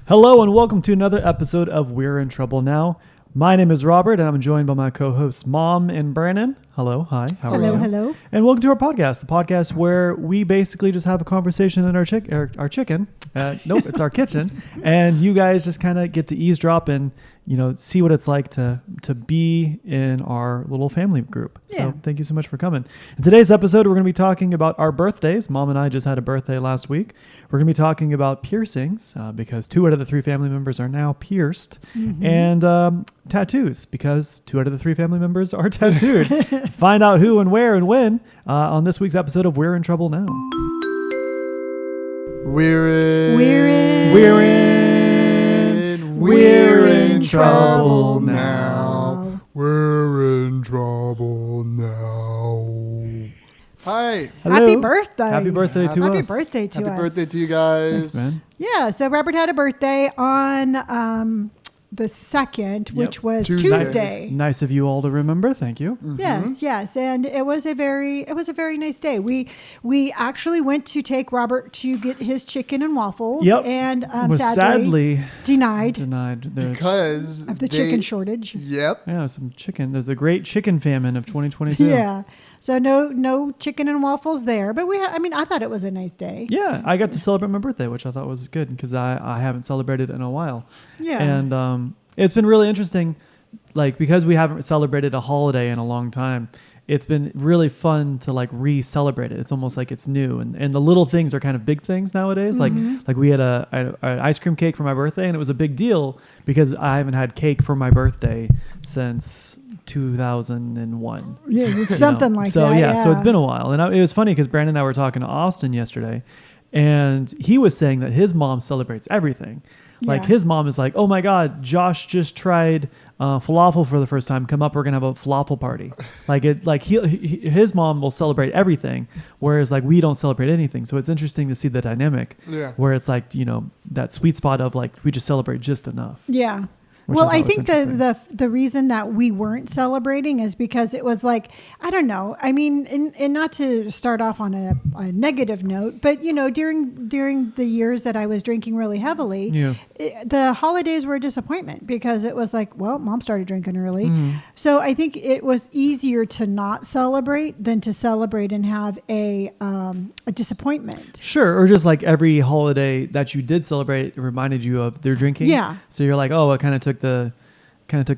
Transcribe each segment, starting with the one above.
Hello and welcome to another episode of We're in Trouble Now. My name is Robert and I'm joined by my co-hosts Mom and Brandon. Hello, hi, how are you? Hello. And welcome to our podcast, the podcast where we basically just have a conversation in our chicken. Nope, it's our kitchen. And you guys just kind of get to eavesdrop and, see what it's like to be in our little family group. Yeah. So thank you so much for coming. In today's episode, we're going to be talking about our birthdays. Mom and I just had a birthday last week. We're going to be talking about piercings because 2 out of the 3 family members are now pierced. Mm-hmm. And tattoos because 2 out of the 3 family members are tattooed. Find out who and where and when on this week's episode of We're in Trouble Now. We're in trouble now. We're in trouble now. Hi. Hello. Happy birthday. Happy birthday to us. Happy birthday to us. Happy birthday to you guys. Thanks, man. Yeah, so Robert had a birthday on the 2nd, which was Tuesday. Nice of you all to remember. Thank you. Mm-hmm. Yes, and it was a very nice day. We actually went to take Robert to get his chicken and waffles. Yep. And Was sadly denied Because of the chicken shortage. Yep. Yeah, some chicken. There's a great chicken famine of 2022. Yeah. So no chicken and waffles there, but I thought it was a nice day. Yeah, I got to celebrate my birthday, which I thought was good because I haven't celebrated in a while. Yeah. And it's been really interesting, because we haven't celebrated a holiday in a long time. It's been really fun to re-celebrate it. It's almost like it's new, and the little things are kind of big things nowadays. Mm-hmm. Like we had an ice cream cake for my birthday, and it was a big deal because I haven't had cake for my birthday since 2001. Yeah, it's something like so, that. So it's been a while, and it was funny because Brandon and I were talking to Austin yesterday, and he was saying that his mom celebrates everything. Yeah. His mom is like, oh my God, Josh just tried falafel for the first time. Come up, we're gonna have a falafel party. His mom will celebrate everything, whereas we don't celebrate anything. So it's interesting to see the dynamic. Yeah. Where it's that sweet spot of we just celebrate just enough. Yeah. Which Well, I I thought was think interesting. the reason that we weren't celebrating is because it was I don't know. I mean, and not to start off on a negative note, but during the years that I was drinking really heavily, the holidays were a disappointment because it was well, Mom started drinking early. So I think it was easier to not celebrate than to celebrate and have a disappointment. Sure, or just every holiday that you did celebrate reminded you of their drinking. Yeah. So you're oh, it kind of took the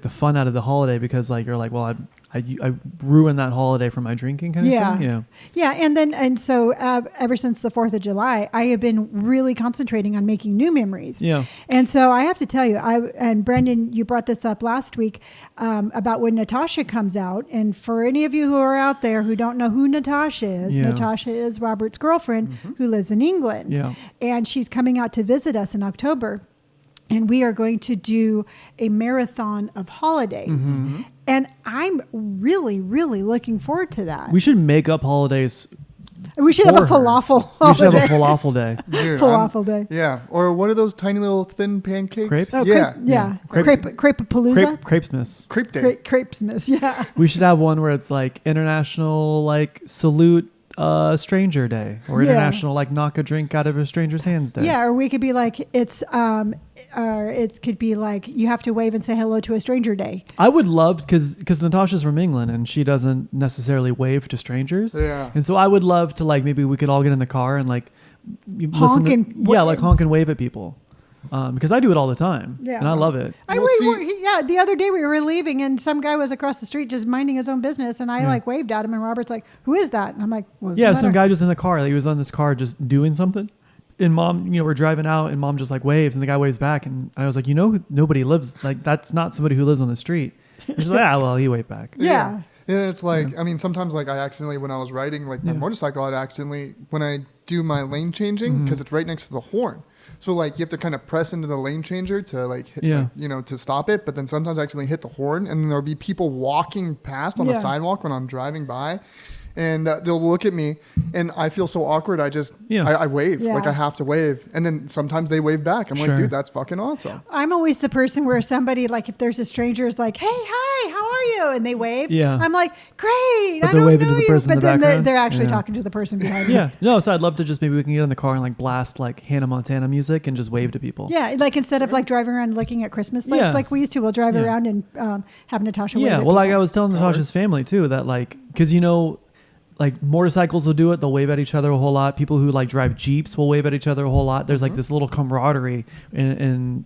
fun out of the holiday because you're well, I ruined that holiday for my drinking kind of thing. Yeah. And so ever since the 4th of July, I have been really concentrating on making new memories. Yeah. And so I have to tell you, and Brendan, you brought this up last week about when Natasha comes out. And for any of you who are out there who don't know who Natasha is, Natasha is Robert's girlfriend who lives in England. Yeah. And she's coming out to visit us in October. And we are going to do a marathon of holidays. Mm-hmm. And I'm really, really looking forward to that. We should make up holidays. We should have a falafel holiday. We should have a falafel day. Dude, falafel day. Yeah. Or what are those tiny little thin pancakes? Crepes? Oh, Yeah. Crepapalooza. Crepesmas. Crepe day. Crepesmas, yeah. We should have one where it's International salute stranger day or International knock a drink out of a stranger's hands day. Yeah, or we could be it could be you have to wave and say hello to a stranger day. I would love because Natasha's from England and she doesn't necessarily wave to strangers. Yeah. And so I would love to maybe we could all get in the car and honk honk and wave at people. Because I do it all the time. Yeah. And I love it. The other day we were leaving and some guy was across the street just minding his own business and I waved at him and Robert's like, who is that? And I'm like, some guy just in the car. He was on this car just doing something. And Mom, we're driving out and Mom just waves and the guy waves back. And I was like, nobody lives, that's not somebody who lives on the street. And she's like, well, he waved back. Yeah. And it's sometimes I accidentally, when I was riding my motorcycle, I'd accidentally, when I do my lane changing, because it's right next to the horn. So you have to kind of press into the lane changer to hit, to stop it. But then sometimes I accidentally hit the horn and then there'll be people walking past on the sidewalk when I'm driving by. And they'll look at me and I feel so awkward. I wave. Yeah. I have to wave. And then sometimes they wave back. I'm like, dude, that's fucking awesome. I'm always the person where somebody, if there's a stranger is like, hey, hi, how are are you? And they wave. Yeah. I'm like, great. But I they're don't waving know to the you. person in But the then background? they're actually Yeah. talking to the person behind me. Yeah. No, so I'd love to just maybe we can get in the car and like blast like Hannah Montana music and just wave to people. Yeah, like instead of like driving around looking at Christmas lights Yeah. like we used to, we'll drive Yeah. around and have Natasha wave Yeah. at Well, like I people. was telling Natasha's family too that like, cause like motorcycles will do it. They'll wave at each other a whole lot. People who like drive Jeeps will wave at each other a whole lot. There's like this little camaraderie in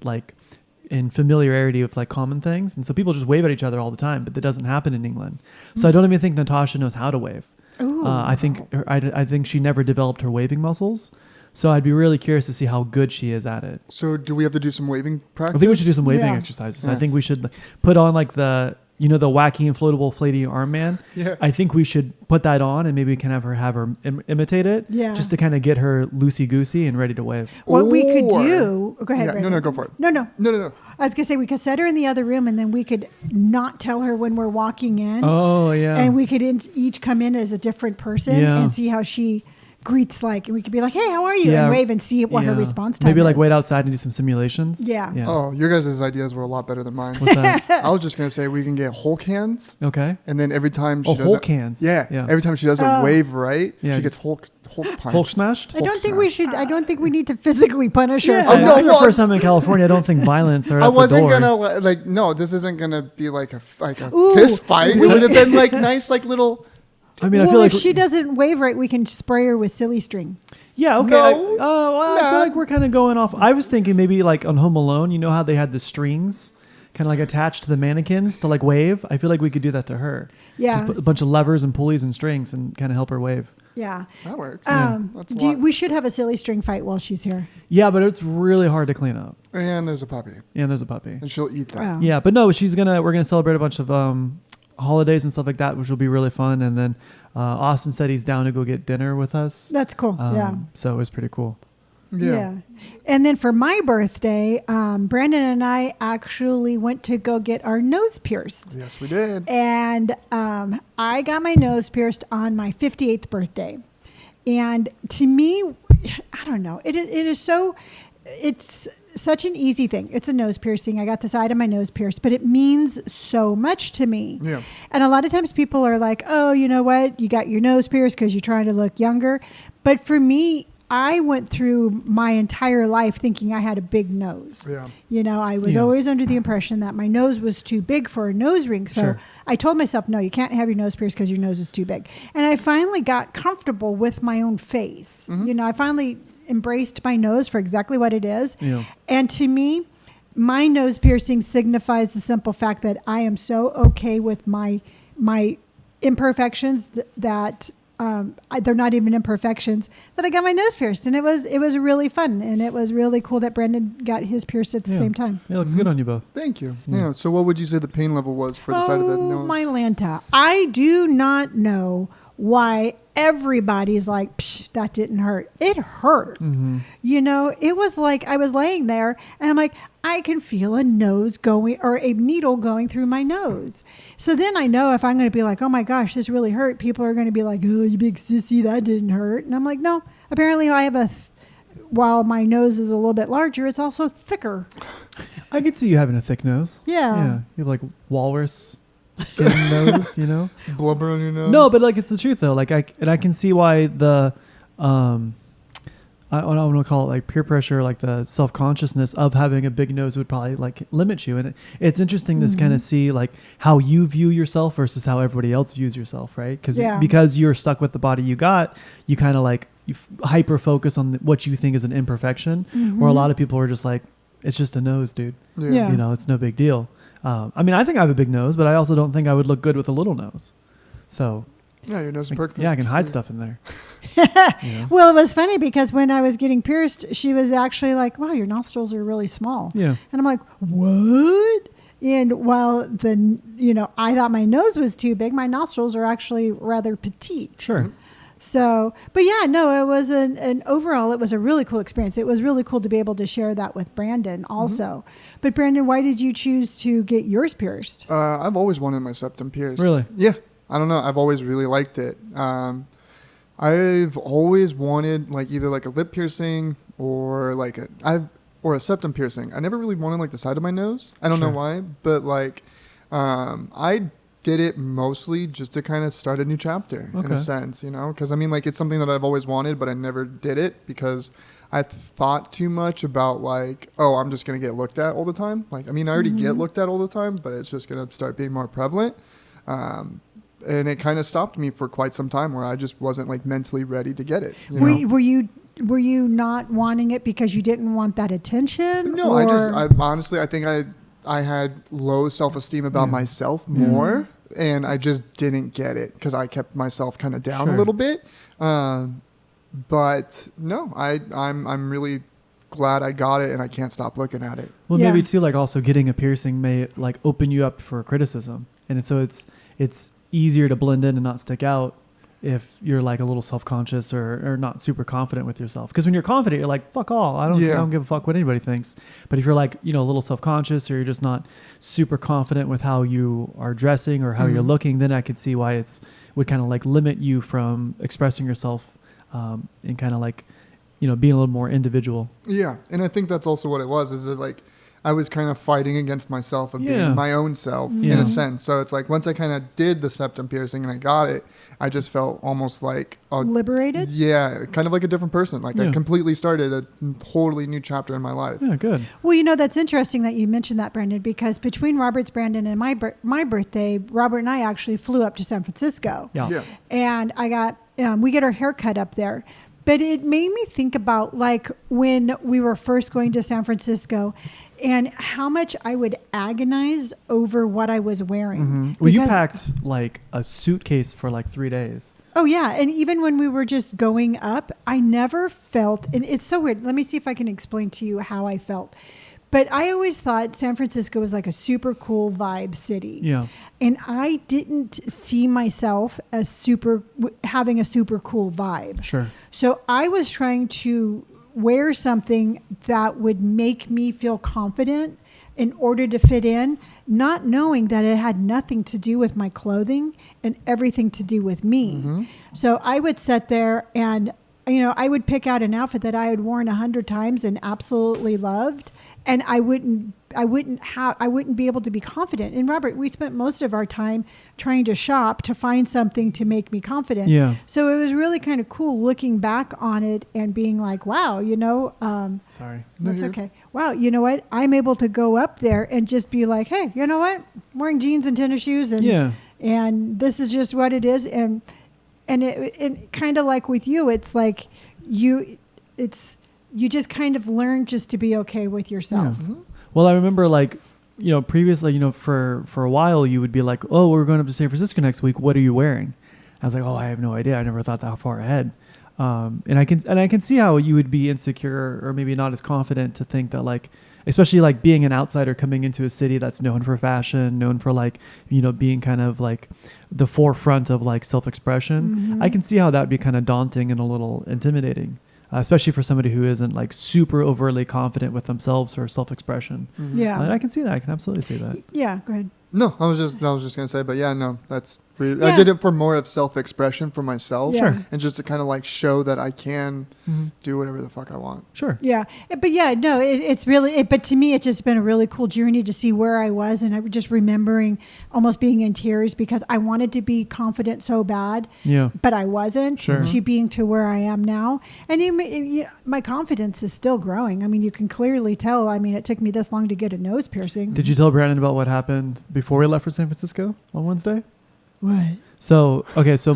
familiarity with like common things. And so people just wave at each other all the time, but that doesn't happen in England. So I don't even think Natasha knows how to wave. Ooh. I think she never developed her waving muscles. So I'd be really curious to see how good she is at it. So do we have to do some waving practice? I think we should do some waving Yeah. exercises. Yeah. I think we should put on like the wacky inflatable flatty arm man. Yeah. I think we should put that on and maybe we can have her imitate it. Yeah. Just to kind of get her loosey goosey and ready to wave. What we could Or- do. Go ahead, Yeah, Brandon. no, go for it. No. No. I was going to say we could set her in the other room and then we could not tell her when we're walking in. Oh yeah. And we could each come in as a different person Yeah. and see how she greets like, and we could be like, hey, how are you? Yeah. And wave and see what her Yeah. response time Maybe like is. wait outside and do some simulations. Yeah. Oh, your guys' ideas were a lot better than mine. What's that? I was just gonna say we can get Hulk hands, Okay. and then every time she doesn't, Hulk hands. yeah, Yeah. every time she doesn't Oh. wave right, Yeah. she gets Hulk punched. Hulk smashed. I don't Hulk think smash. I don't think we need to physically punish her. Yeah, for no, this that. is your well, first time in California. I don't think violence or I wasn't door. gonna like no. This isn't gonna be like a Ooh. fist fight. It would have been like nice, like little. I mean, well, I feel like if she doesn't wave right, we can spray her with silly string. Yeah, okay. No. I feel Nah. like we're kind of going off. I was thinking maybe like on Home Alone, you know how they had the strings kind of like attached to the mannequins to like wave? I feel like we could do that to her. Yeah. Just put a bunch of levers and pulleys and strings and kind of help her wave. Yeah. That works. That's a Do you, lot. we should have a silly string fight while she's here. Yeah, but it's really hard to clean up. And there's a puppy, Yeah, and there's a puppy. and she'll eat that. Oh. Yeah, but no, we're gonna celebrate a bunch of holidays and stuff like that, which will be really fun. And then Austin said he's down to go get dinner with us. That's cool. Yeah. So it was pretty cool. Yeah. And then for my birthday, Brandon and I actually went to go get our nose pierced. Yes, we did. And I got my nose pierced on my 58th birthday. And to me, I don't know. It's such an easy thing. It's a nose piercing. I got the side of my nose pierced, but it means so much to me. Yeah. And a lot of times people are like, oh, you know what? You got your nose pierced because you're trying to look younger. But for me, I went through my entire life thinking I had a big nose. Yeah. You know, I was Yeah. always under the impression that my nose was too big for a nose ring. So Sure. I told myself, no, you can't have your nose pierced because your nose is too big. And I finally got comfortable with my own face. Mhm. You know, I finally embraced my nose for exactly what it is. Yeah. And to me, my nose piercing signifies the simple fact that I am so okay with my imperfections that they're not even imperfections, that I got my nose pierced. And it was really fun. And it was really cool that Brandon got his pierced at the Yeah. same time. It looks good on you both. Thank you. Yeah. Yeah. So what would you say the pain level was for the side of the nose? My Lanta. I do not know why everybody's like, psh, that didn't hurt. It hurt. Mm-hmm. You know, it was like I was laying there and I'm like, I can feel a nose going or a needle going through my nose. So then I know if I'm going to be like, oh my gosh, this really hurt, people are going to be like, oh, you big sissy, that didn't hurt. And I'm like, no, apparently I have while my nose is a little bit larger, it's also thicker. I could see you having a thick nose. Yeah. Yeah. You have like walrus skin nose, you know? Blubber on your nose? No, but like it's the truth though. Like I can see why the I don't want to call it like peer pressure, like the self-consciousness of having a big nose would probably like limit you. And it's interesting to kind of see like how you view yourself versus how everybody else views yourself, right? Because you're stuck with the body you got, you kind of like you hyper focus on what you think is an imperfection, where a lot of people are just like, it's just a nose, dude. Yeah. You know, it's no big deal. I mean, I think I have a big nose, but I also don't think I would look good with a little nose. So Yeah, your nose is perfect. yeah, I can hide stuff in there. Yeah. Well, it was funny because when I was getting pierced, she was actually like, wow, your nostrils are really small. Yeah. And I'm like, what? And while I thought my nose was too big, my nostrils are actually rather petite. Sure. So, but yeah, no, it was overall, it was a really cool experience. It was really cool to be able to share that with Brandon also. But Brandon, why did you choose to get yours pierced? I've always wanted my septum pierced. Really? Yeah. I don't know. I've always really liked it. I've always wanted like either like a lip piercing or like a septum piercing. I never really wanted like the side of my nose. I don't know why, but like I did it mostly just to kind of start a new chapter in a sense, you know, because I mean, like, it's something that I've always wanted, but I never did it because I thought too much about like, oh, I'm just going to get looked at all the time. Like, I mean, I already get looked at all the time, but it's just going to start being more prevalent. And it kind of stopped me for quite some time where I just wasn't like mentally ready to get it. Were you not wanting it because you didn't want that attention? No, I honestly, I think I had low self-esteem about myself more, and I just didn't get it because I kept myself kind of down a little bit. But no, I'm really glad I got it, and I can't stop looking at it. Well, maybe too, like also getting a piercing may like open you up for criticism, and so it's easier to blend in and not stick out if you're like a little self-conscious or not super confident with yourself. Because when you're confident, you're like, fuck all. I don't give a fuck what anybody thinks. But if you're like, you know, a little self-conscious or you're just not super confident with how you are dressing or how you're looking, then I could see why would kind of like limit you from expressing yourself and kind of like, you know, being a little more individual. Yeah. And I think that's also what it was, is that like I was kind of fighting against myself of being my own self in a sense. So it's like once I kind of did the septum piercing and I got it, I just felt almost like liberated. Yeah, kind of like a different person. Like I completely started a totally new chapter in my life. Yeah, good. Well, you know, that's interesting that you mentioned that, Brandon, because between Robert's, Brandon, and my birthday, Robert and I actually flew up to San Francisco. Yeah. And I got we get our hair cut up there. But it made me think about like when we were first going to San Francisco and how much I would agonize over what I was wearing. Mm-hmm. Well, you packed like a suitcase for like 3 days. Oh, yeah. And even when we were just going up, I never felt, and it's so weird. Let me see if I can explain to you how I felt. But I always thought San Francisco was like a super cool vibe city. Yeah. And I didn't see myself as having a super cool vibe. Sure. So I was trying to wear something that would make me feel confident in order to fit in, not knowing that it had nothing to do with my clothing and everything to do with me. Mm-hmm. So I would sit there and, you know, I would pick out an outfit that I had worn 100 times and absolutely loved. And I wouldn't be able to be confident. And Robert, we spent most of our time trying to shop to find something to make me confident. Yeah. So it was really kind of cool looking back on it and being like, wow, you know, sorry. That's okay. Wow. You know what? I'm able to go up there and just be like, hey, you know what? I'm wearing jeans and tennis shoes and this is just what it is. And it kind of like with you, it's like you just kind of learn just to be okay with yourself. Yeah. Mm-hmm. Well, I remember like, you know, previously, you know, for a while you would be like, oh, we're going up to San Francisco next week. What are you wearing? I was like, oh, I have no idea. I never thought that far ahead. And I can see how you would be insecure or maybe not as confident to think that like, especially like being an outsider coming into a city that's known for fashion, known for like, you know, being kind of like the forefront of like self-expression. Mm-hmm. I can see how that would be kind of daunting and a little intimidating. Especially for somebody who isn't like super overly confident with themselves or self-expression. Mm-hmm. Yeah. And I can see that. I can absolutely see that. Yeah. Go ahead. No, I was just going to say, but yeah, no, that's I did it for more of self-expression for myself. Sure. And just to kind of like show that I can do whatever the fuck I want. Sure. Yeah. But yeah, no, it's really, but to me, it's just been a really cool journey to see where I was. And I was just remembering almost being in tears because I wanted to be confident so bad. Yeah. But I wasn't to being to where I am now. And my confidence is still growing. I mean, you can clearly tell. I mean, it took me this long to get a nose piercing. Did you tell Brandon about what happened before we left for San Francisco on Wednesday? What? So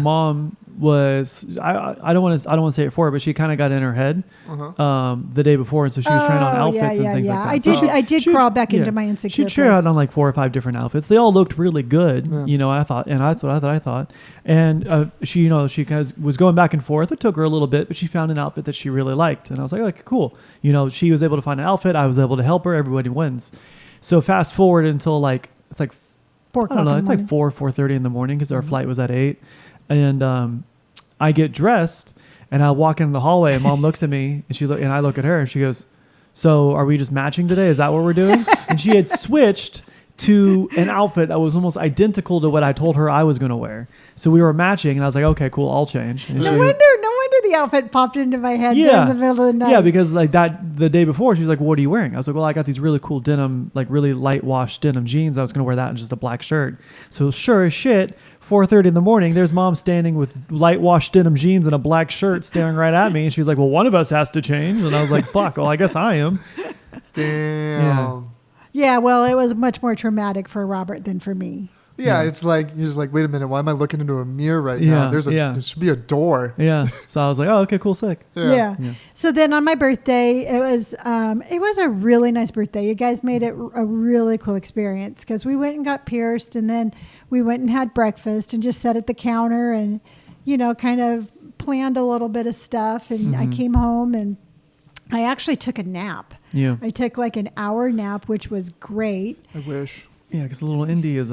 Mom was I don't want to say it for her, but she kind of got in her head the day before, and so she was trying on outfits and things like that. I did crawl back into my insecure. She tried out on like 4 or 5 different outfits. They all looked really good, you know. I thought, and that's what I thought. And she was going back and forth. It took her a little bit, but she found an outfit that she really liked, and I was like, okay, cool. You know, she was able to find an outfit. I was able to help her. Everybody wins. So fast forward until like it's like 4 o'clock. I don't know. It's like 4:30 in the morning because our flight was at 8, and I get dressed and I walk into the hallway and Mom looks at me and I look at her and she goes, "So are we just matching today? Is that what we're doing?" And she had switched to an outfit that was almost identical to what I told her I was going to wear. So we were matching, and I was like, "Okay, cool, I'll change." And no wonder the outfit popped into my head Yeah. in the middle of the night. Yeah, because like the day before, she was like, "What are you wearing?" I was like, "Well, I got these really cool denim, like really light wash denim jeans. I was gonna wear that and just a black shirt." So sure as shit, 4:30 in the morning, there's mom standing with light wash denim jeans and a black shirt, staring right at me, and she was like, "Well, one of us has to change," and I was like, "Fuck, well, I guess I am." Damn. Yeah, well, it was much more traumatic for Robert than for me. Yeah, it's like you're just like, wait a minute, why am I looking into a mirror right now? There should be a door. Yeah. So I was like, "Oh, okay, cool, sick." Yeah. So then on my birthday, it was a really nice birthday. You guys made it a really cool experience because we went and got pierced, and then we went and had breakfast and just sat at the counter and, kind of planned a little bit of stuff. And I came home and I actually took a nap. Yeah. I took like an hour nap, which was great. I wish. Yeah, because little Indy is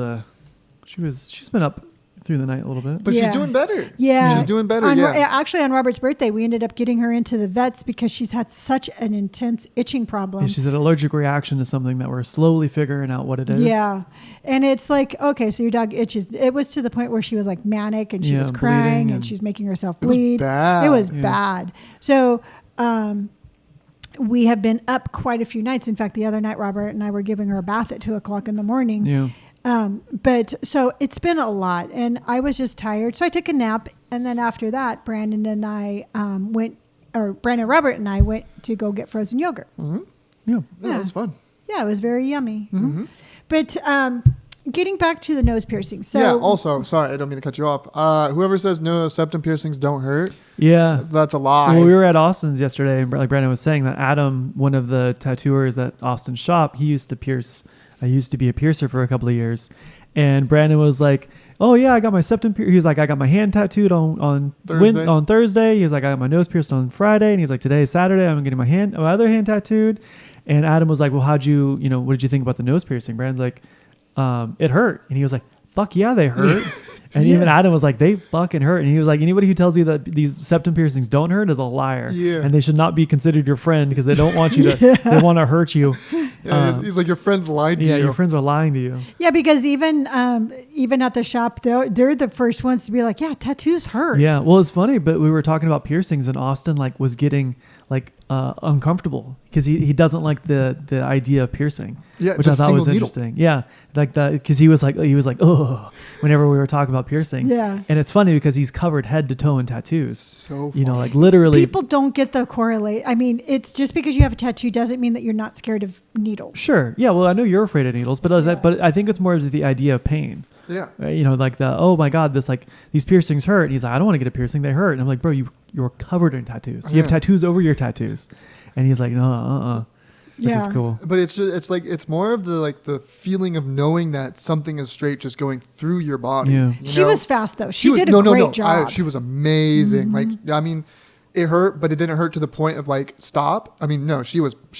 she's been up through the night a little bit. But she's doing better. Yeah. She's doing better, Actually, on Robert's birthday, we ended up getting her into the vets because she's had such an intense itching problem. Yeah, she's had an allergic reaction to something that we're slowly figuring out what it is. Yeah. And it's like, okay, so your dog itches. It was to the point where she was like manic and she was crying and she was making herself bleed. It was bad. So, we have been up quite a few nights. In fact, the other night, Robert and I were giving her a bath at 2:00 in the morning. Yeah. But so it's been a lot and I was just tired. So I took a nap. And then after that, Brandon and Robert and I went to go get frozen yogurt. Mm-hmm. Yeah. That was fun. Yeah, it was very yummy. Mm-hmm. But getting back to the nose piercing. So yeah, also, sorry, I don't mean to cut you off. Whoever says no septum piercings don't hurt. Yeah. That's a lie. Well, we were at Austin's yesterday, and like Brandon was saying, that Adam, one of the tattooers at Austin's shop, he used to pierce. I used to be a piercer for a couple of years. And Brandon was like, "Oh yeah, I got my septum pierced." He was like, "I got my hand tattooed on Thursday. He was like, "I got my nose pierced on Friday." And he's like, "Today is Saturday. I'm getting my other hand tattooed." And Adam was like, "Well, what did you think about the nose piercing?" Brandon's like, "It hurt." And he was like, "Fuck yeah, they hurt." And even Adam was like, "They fucking hurt." And he was like, "Anybody who tells you that these septum piercings don't hurt is a liar. Yeah. And they should not be considered your friend because they don't want you to, they want to hurt you." Yeah, he's like, your friends lied to you. Yeah, your friends are lying to you. Yeah, because even at the shop, they're the first ones to be like, "Yeah, tattoos hurt." Yeah, well, it's funny, but we were talking about piercings, and Austin like was getting like uncomfortable because he doesn't like the idea of piercing. Yeah, which I thought was interesting. Yeah, like because he was like, "Oh," whenever we were talking about piercing. Yeah, and it's funny because he's covered head to toe in tattoos. So funny. like literally. People don't get the correlate. I mean, it's just because you have a tattoo doesn't mean that you're not scared of needles. Sure. Yeah. Well, I know you're afraid of needles, but but I think it's more of the idea of pain. Yeah. Like oh my God, these piercings hurt. And he's like, "I don't want to get a piercing. They hurt." And I'm like, "Bro, you're covered in tattoos. You have tattoos over your tattoos." And he's like, "No, which is cool. But it's more of the feeling of knowing that something is straight just going through your body. Yeah. She was fast though. She did a great job. She was amazing. Mm-hmm. Like, I mean, it hurt, but it didn't hurt to the point of like stop. I mean, no, she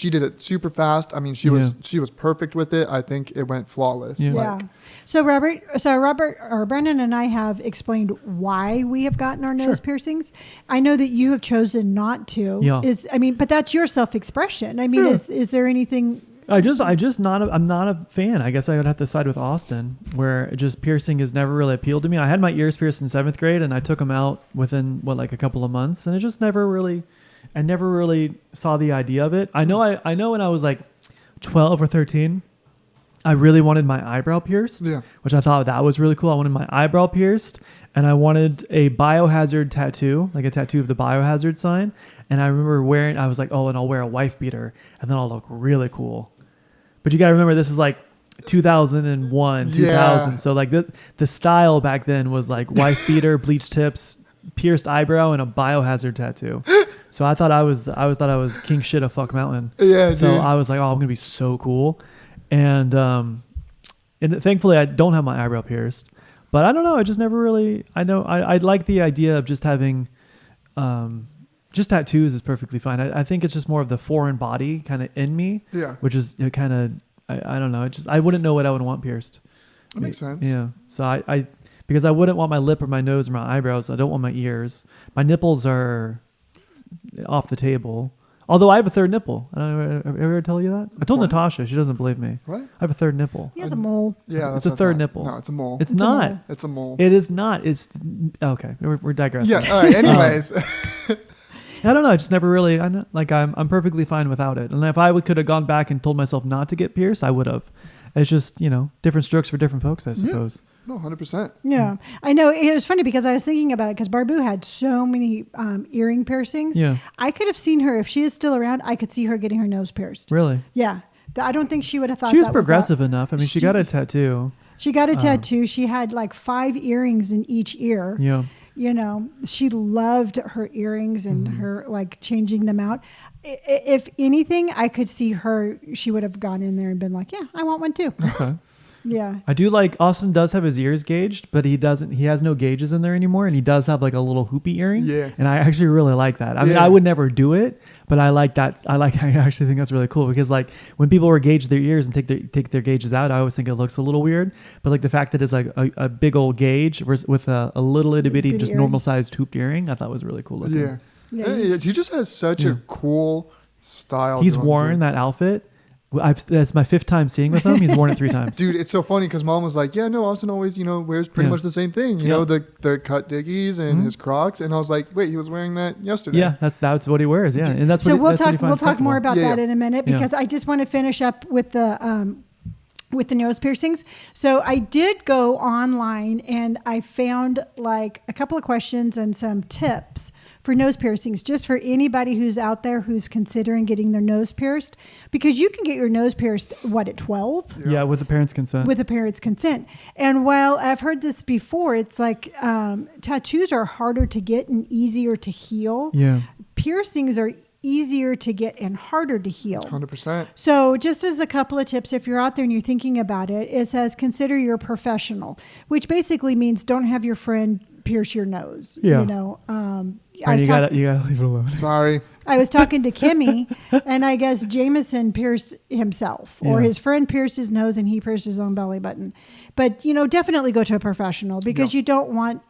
did it super fast. I mean, she was perfect with it. I think it went flawless. Yeah. Yeah. So Robert or Brendan and I have explained why we have gotten our nose piercings. I know that you have chosen not to. Yeah. But that's your self-expression. I mean, is there anything? I'm not a fan. I guess I would have to side with Austin, where just piercing has never really appealed to me. I had my ears pierced in 7th grade, and I took them out within a couple of months, and it just never really saw the idea of it. I know when I was like 12 or 13, I really wanted my eyebrow pierced, which I thought that was really cool. I wanted my eyebrow pierced, and I wanted a biohazard tattoo, like a tattoo of the biohazard sign. And I remember I was like, "Oh, and I'll wear a wife beater, and then I'll look really cool." But you got to remember, this is like 2001, 2000. Yeah. So like the style back then was like wife beater, bleach tips, pierced eyebrow, and a biohazard tattoo. So I thought I was king shit of fuck mountain. Yeah. So dude. I was like, "Oh, I'm gonna be so cool," and thankfully I don't have my eyebrow pierced. But I don't know. I just never really. I like the idea of just having. Just tattoos is perfectly fine. I think it's just more of the foreign body kind of in me, which is kind of, I don't know. I wouldn't know what I would want pierced. That makes sense. Yeah. So because I wouldn't want my lip or my nose or my eyebrows. I don't want my ears. My nipples are off the table. Although I have a third nipple. I don't know, ever tell you that? I told What? Natasha. She doesn't believe me. What? I have a third nipple. He has a mole. Yeah, It's a third nipple. No, it's a mole. It's It's a not. mole. It's a mole. It is not. It's okay. We're digressing. Yeah. All right. Anyways. I don't know. I just never really. I'm perfectly fine without it. And if I could have gone back and told myself not to get pierced, I would have. It's just different strokes for different folks, I suppose. No, 100%. Yeah, I know. It was funny because I was thinking about it because Barbu had so many earring piercings. Yeah. I could have seen her if she is still around. I could see her getting her nose pierced. Really? Yeah, I don't think she would have thought She was that progressive enough. I mean, she got a tattoo. She got a tattoo. She had like 5 earrings in each ear. Yeah. She loved her earrings and her like changing them out. If anything, I could see her. She would have gone in there and been like, "Yeah, I want one too." Okay. Yeah. I do like Austin does have his ears gauged, but he has no gauges in there anymore, and he does have like a little hoopy earring. Yeah. And I actually really like that. I mean, Yeah. I would never do it, but I like that. I actually think that's really cool because like when people were gauge their ears and take their gauges out, I always think it looks a little weird. But like the fact that it's like a big old gauge with a little itty bitty just earring. normal sized hooped earring, I thought was really cool looking. Yeah. Yeah, He just has such a cool style. He's to him, worn dude. that outfit. That's my 5th time seeing with him. He's worn it 3 times. Dude, it's so funny because Mom was like, "Yeah, no, Austin always, wears pretty much the same thing. You know, the cut Dickies and his Crocs." And I was like, "Wait, he was wearing that yesterday." Yeah, that's what he wears. Yeah, and that's So what we'll he finds talk more comfortable. about Yeah, that yeah. in a minute because I just want to finish up with the nose piercings. So I did go online and I found like a couple of questions and some tips for nose piercings, just for anybody who's out there who's considering getting their nose pierced, because you can get your nose pierced at 12? Yeah, with the parents' consent. With a parent's consent. And while I've heard this before, it's like tattoos are harder to get and easier to heal. Yeah. Piercings are easier to get and harder to heal. 100%. So just as a couple of tips, if you're out there and you're thinking about it, it says consider your professional, which basically means don't have your friend pierce your nose. Yeah. You gotta leave it alone. Sorry. I was talking to Kimmy, and I guess Jameson pierced himself, or his friend pierced his nose and he pierced his own belly button. But, definitely go to a professional because you don't want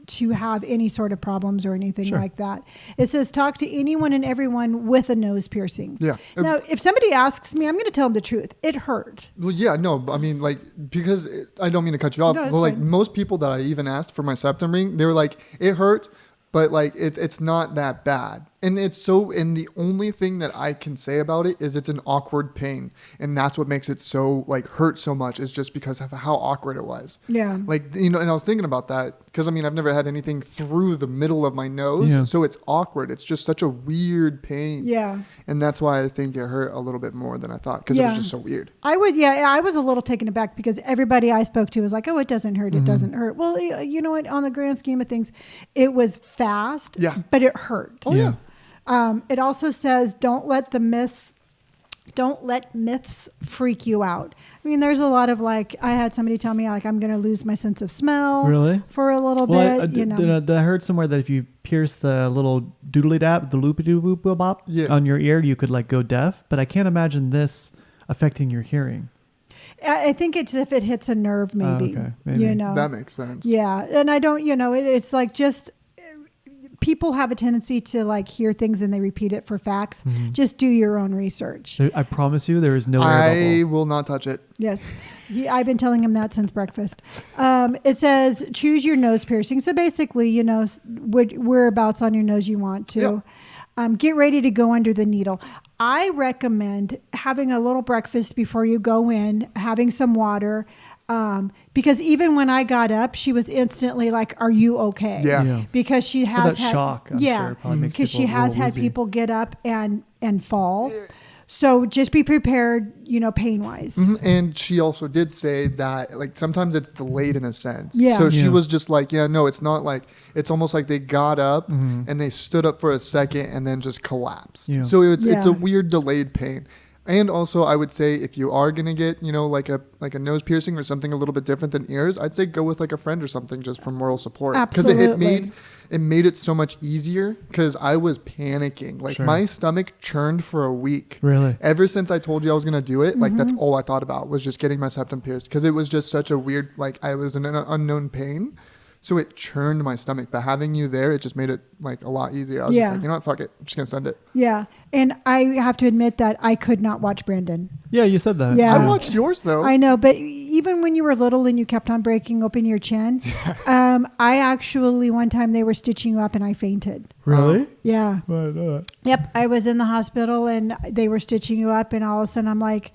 to have any sort of problems or anything like that. It says talk to anyone and everyone with a nose piercing. Yeah. Now, if somebody asks me, I'm going to tell them the truth. It hurt. Well, yeah, no, I mean, like, because I don't mean to cut you off. No, it's but like fine. most people that I even asked for my septum ring, they were like, it hurt, but like it's not that bad. And the only thing that I can say about it is it's an awkward pain. And that's what makes it so like hurt so much, is just because of how awkward it was. Yeah. Like, and I was thinking about that because I mean, I've never had anything through the middle of my nose. Yeah. So it's awkward. It's just such a weird pain. Yeah. And that's why I think it hurt a little bit more than I thought, because it was just so weird. I was a little taken aback because everybody I spoke to was like, oh, it doesn't hurt. It doesn't hurt. Well, you know what? On the grand scheme of things, it was fast, but it hurt. Oh, yeah. It also says don't let myths freak you out. I mean, there's a lot of like, I had somebody tell me like I'm going to lose my sense of smell for a little bit. Did I heard somewhere that if you pierce the little doodly dap, the loopy doop bop on your ear, you could like go deaf. But I can't imagine this affecting your hearing. I think it's if it hits a nerve, maybe. Okay, maybe. That makes sense. Yeah, and I don't. It's like just. People have a tendency to like hear things and they repeat it for facts. Just do your own research. I promise you, there is no air I bubble. will not touch it. Yes. I've been telling him that since breakfast. It says choose your nose piercing. So basically, whereabouts on your nose you want to. Get ready to go under the needle. I recommend having a little breakfast before you go in, having some water. Because even when I got up, she was instantly like, "Are you okay?" Yeah. Because she has that had shock. I'm sure probably makes because she people a has little had woozy. people get up and fall. So just be prepared, pain wise. Mhm. And she also did say that like sometimes it's delayed in a sense. Yeah. So she Yeah. was just like, yeah, no, it's not like, it's almost like they got up and they stood up for a second and then just collapsed. Yeah. So it's Yeah. a weird delayed pain. And also, I would say if you are gonna get, like a nose piercing or something a little bit different than ears, I'd say go with like a friend or something just for moral support. Because Absolutely. it made it so much easier because I was panicking. Like my stomach churned for a week. Really? Ever since I told you I was gonna do it, like that's all I thought about was just getting my septum pierced because it was just such a weird, like I was in an unknown pain. So it churned my stomach, but having you there, it just made it like a lot easier. I was just like, you know what, fuck it. I'm just going to send it. Yeah. And I have to admit that I could not watch Brandon. Yeah, you said that. Yeah. I watched yours though. I know, but even when you were little and you kept on breaking open your chin, I actually, one time they were stitching you up and I fainted. Really? Yeah. Why not? Yep. I was in the hospital and they were stitching you up and all of a sudden I'm like,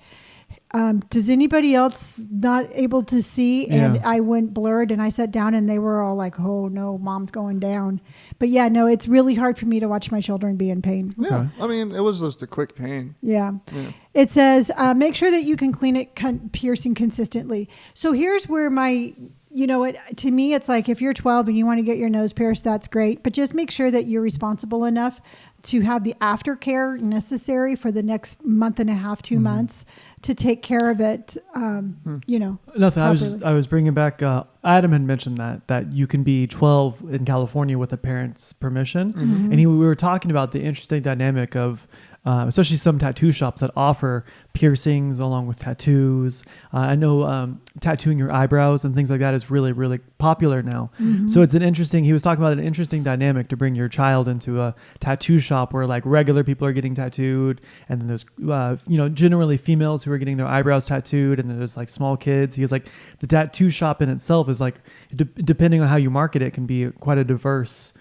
does anybody else not able to see? And I went blurred and I sat down and they were all like, oh no, mom's going down. But yeah, no, it's really hard for me to watch my children be in pain. Yeah. Okay. I mean, it was just a quick pain. Yeah. It says, make sure that you can clean it piercing consistently. So here's where you know what, to me, it's like if you're 12 and you want to get your nose pierced, that's great. But just make sure that you're responsible enough to have the aftercare necessary for the next month and a half, 2 months to take care of it, you know. Nothing. Properly. I was bringing back, Adam had mentioned that you can be 12 in California with a parent's permission. And we were talking about the interesting dynamic of, especially some tattoo shops that offer piercings along with tattoos. I know tattooing your eyebrows and things like that is really, really popular now. So it's he was talking about an interesting dynamic to bring your child into a tattoo shop where like regular people are getting tattooed. And then there's, generally females who are getting their eyebrows tattooed. And then there's like small kids. He was like, the tattoo shop in itself is like, depending on how you market it, can be quite a diverse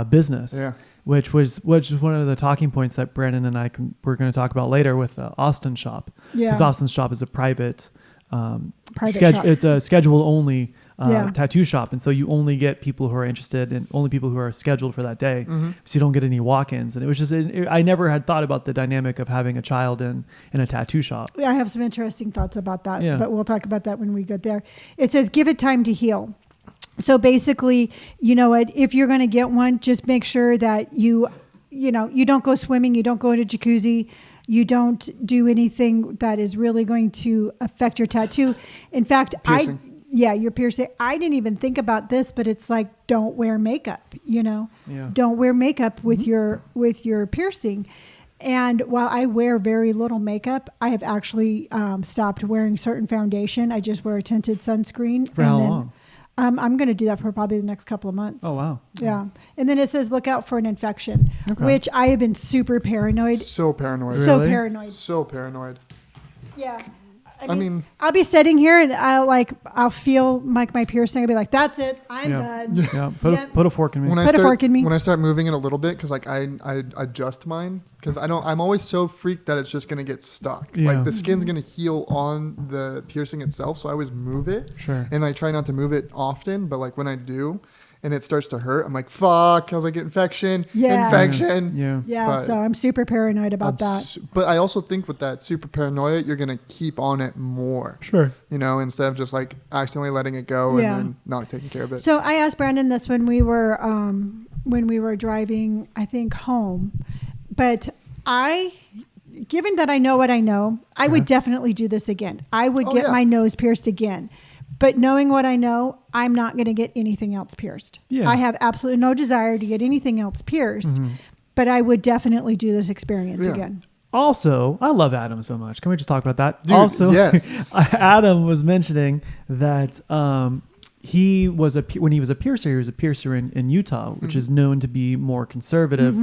business. Yeah. Which was one of the talking points that Brandon and I we're going to talk about later with Austin Shop. Yeah. Because Austin Shop is a private shop. It's a schedule only tattoo shop. And so you only get people who are interested and only people who are scheduled for that day. So you don't get any walk-ins. And it was just, I never had thought about the dynamic of having a child in a tattoo shop. Yeah, I have some interesting thoughts about that, but we'll talk about that when we get there. It says, give it time to heal. So basically, you know what, if you're going to get one, just make sure that you don't go swimming, you don't go into jacuzzi, you don't do anything that is really going to affect your tattoo. In fact, your piercing. I didn't even think about this, but it's like, don't wear makeup, Don't wear makeup with your piercing. And while I wear very little makeup, I have actually stopped wearing certain foundation. I just wear a tinted sunscreen. For how long? I'm going to do that for probably the next couple of months. Oh, wow. Yeah. And then it says, look out for an infection, which I have been super paranoid. So paranoid. So paranoid. So paranoid. Yeah. I mean, I'll be sitting here and I'll feel like my piercing. I'll be like, that's it. I'm done. Yeah. Put a fork in me. Put a fork in me. When I start moving it a little bit, because like I adjust mine, because I'm always so freaked that it's just gonna get stuck. Yeah. Like the skin's gonna heal on the piercing itself, so I always move it. Sure. And I try not to move it often, but like when I do, and it starts to hurt, I'm like, fuck, I was like, infection. Yeah, so I'm super paranoid about that. But I also think with that super paranoia, you're going to keep on it more. Sure. Instead of just like accidentally letting it go and then not taking care of it. So I asked Brandon this when we were driving, I think, home. But given that I know what I know, I would definitely do this again. I would get my nose pierced again. But knowing what I know, I'm not going to get anything else pierced. Yeah. I have absolutely no desire to get anything else pierced, but I would definitely do this experience again. Also, I love Adam so much. Can we just talk about that? Dude, also, yes. Adam was mentioning that when he was a piercer, he was a piercer in Utah, which is known to be more conservative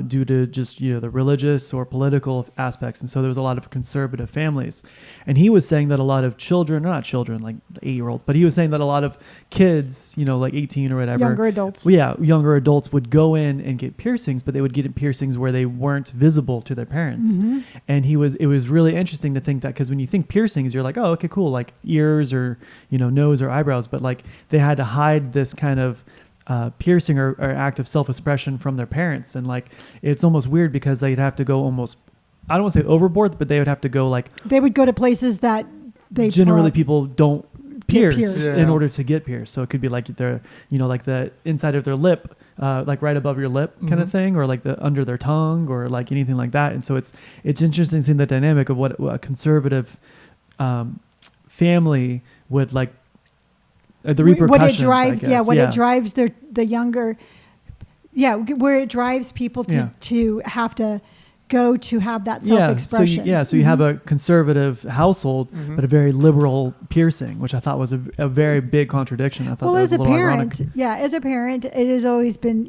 due to just the religious or political aspects, and so there was a lot of conservative families. And he was saying that a lot of children, not children like 8-year-olds, but he was saying that a lot of kids, like 18 or whatever, younger adults, younger adults would go in and get piercings, but they would get piercings where they weren't visible to their parents. And it was really interesting to think that, because when you think piercings, you're like, oh, okay, cool, like ears or nose or eyebrows, but like they had to hide this kind of piercing or act of self-expression from their parents. And like, it's almost weird because they'd have to go almost, I don't want to say overboard, but they would have to go like, they would go to places that they generally people don't pierce in order to get pierced. So it could be like their, like the inside of their lip, like right above your lip kind of thing, or like the under their tongue, or like anything like that. And so it's interesting seeing the dynamic of what a conservative family would like. The repercussions, what it drives, it drives the younger, where it drives people to have to go to have that So self-expression. you have a conservative household, but a very liberal piercing, which I thought was a very big contradiction. I thought Well, that was as a a little parent, ironic. as a parent, it has always been,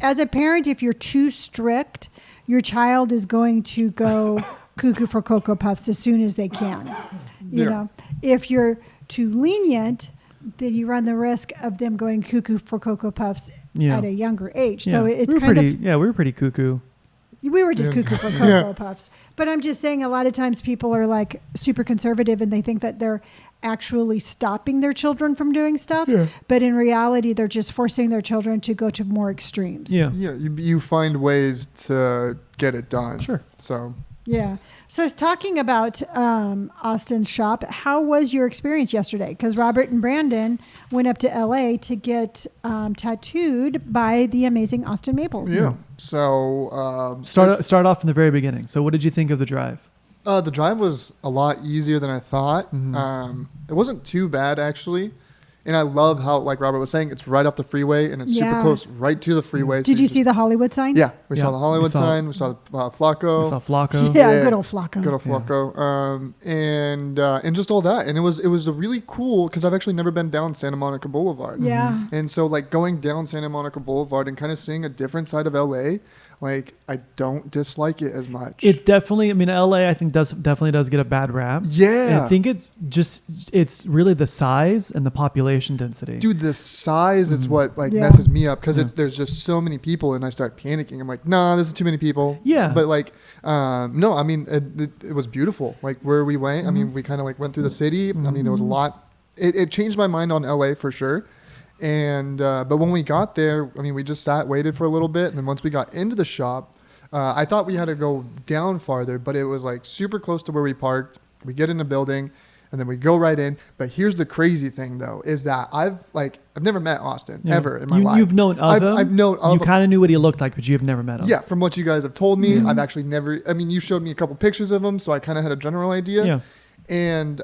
as a parent, if you're too strict, your child is going to go cuckoo for Cocoa Puffs as soon as they can. You know, if you're too lenient, then you run the risk of them going cuckoo for Cocoa Puffs at a younger age. So it's we were pretty cuckoo. We were just cuckoo for Cocoa Puffs. But I'm just saying, a lot of times people are like super conservative and they think that they're actually stopping their children from doing stuff. Yeah. But in reality, they're just forcing their children to go to more extremes. Yeah. You find ways to get it done. Sure. So. Yeah. So it's talking about Austin's shop. How was your experience yesterday? Because Robert and Brandon went up to LA to get tattooed by the amazing Austin Maples. Yeah. So start off from the very beginning. So what did you think of the drive? The drive was a lot easier than I thought. Mm-hmm. It wasn't too bad actually. And I love how, like Robert was saying, it's right off the freeway and it's super close right to the freeway. Did you see the Hollywood sign? Yeah, we saw the Hollywood sign. We saw Flacco. We saw Flacco. Yeah, good old Flacco. Good old Flacco. And just all that. And it was a really cool, because I've actually never been down Santa Monica Boulevard. Yeah. And so like going down Santa Monica Boulevard and kind of seeing a different side of LA, like I don't dislike it as much. It definitely, LA I think definitely does get a bad rap. Yeah. And I think it's really the size and the population density. Dude, the size is what messes me up, because there's just so many people and I start panicking. I'm like, nah, this is too many people. Yeah. But like, no, it was beautiful. Like where we went, we kind of like went through the city. It was a lot. It changed my mind on LA for sure. And but when we got there, we just waited for a little bit, and then once we got into the shop, I thought we had to go down farther, but it was like super close to where we parked. We get in the building, and then we go right in. But here's the crazy thing, though, is that I've never met Austin ever in my life. You've known of him. I've known of him. You kind of knew what he looked like, but you've never met him. Yeah, from what you guys have told me, I've actually never. You showed me a couple pictures of him, so I kind of had a general idea. Yeah. And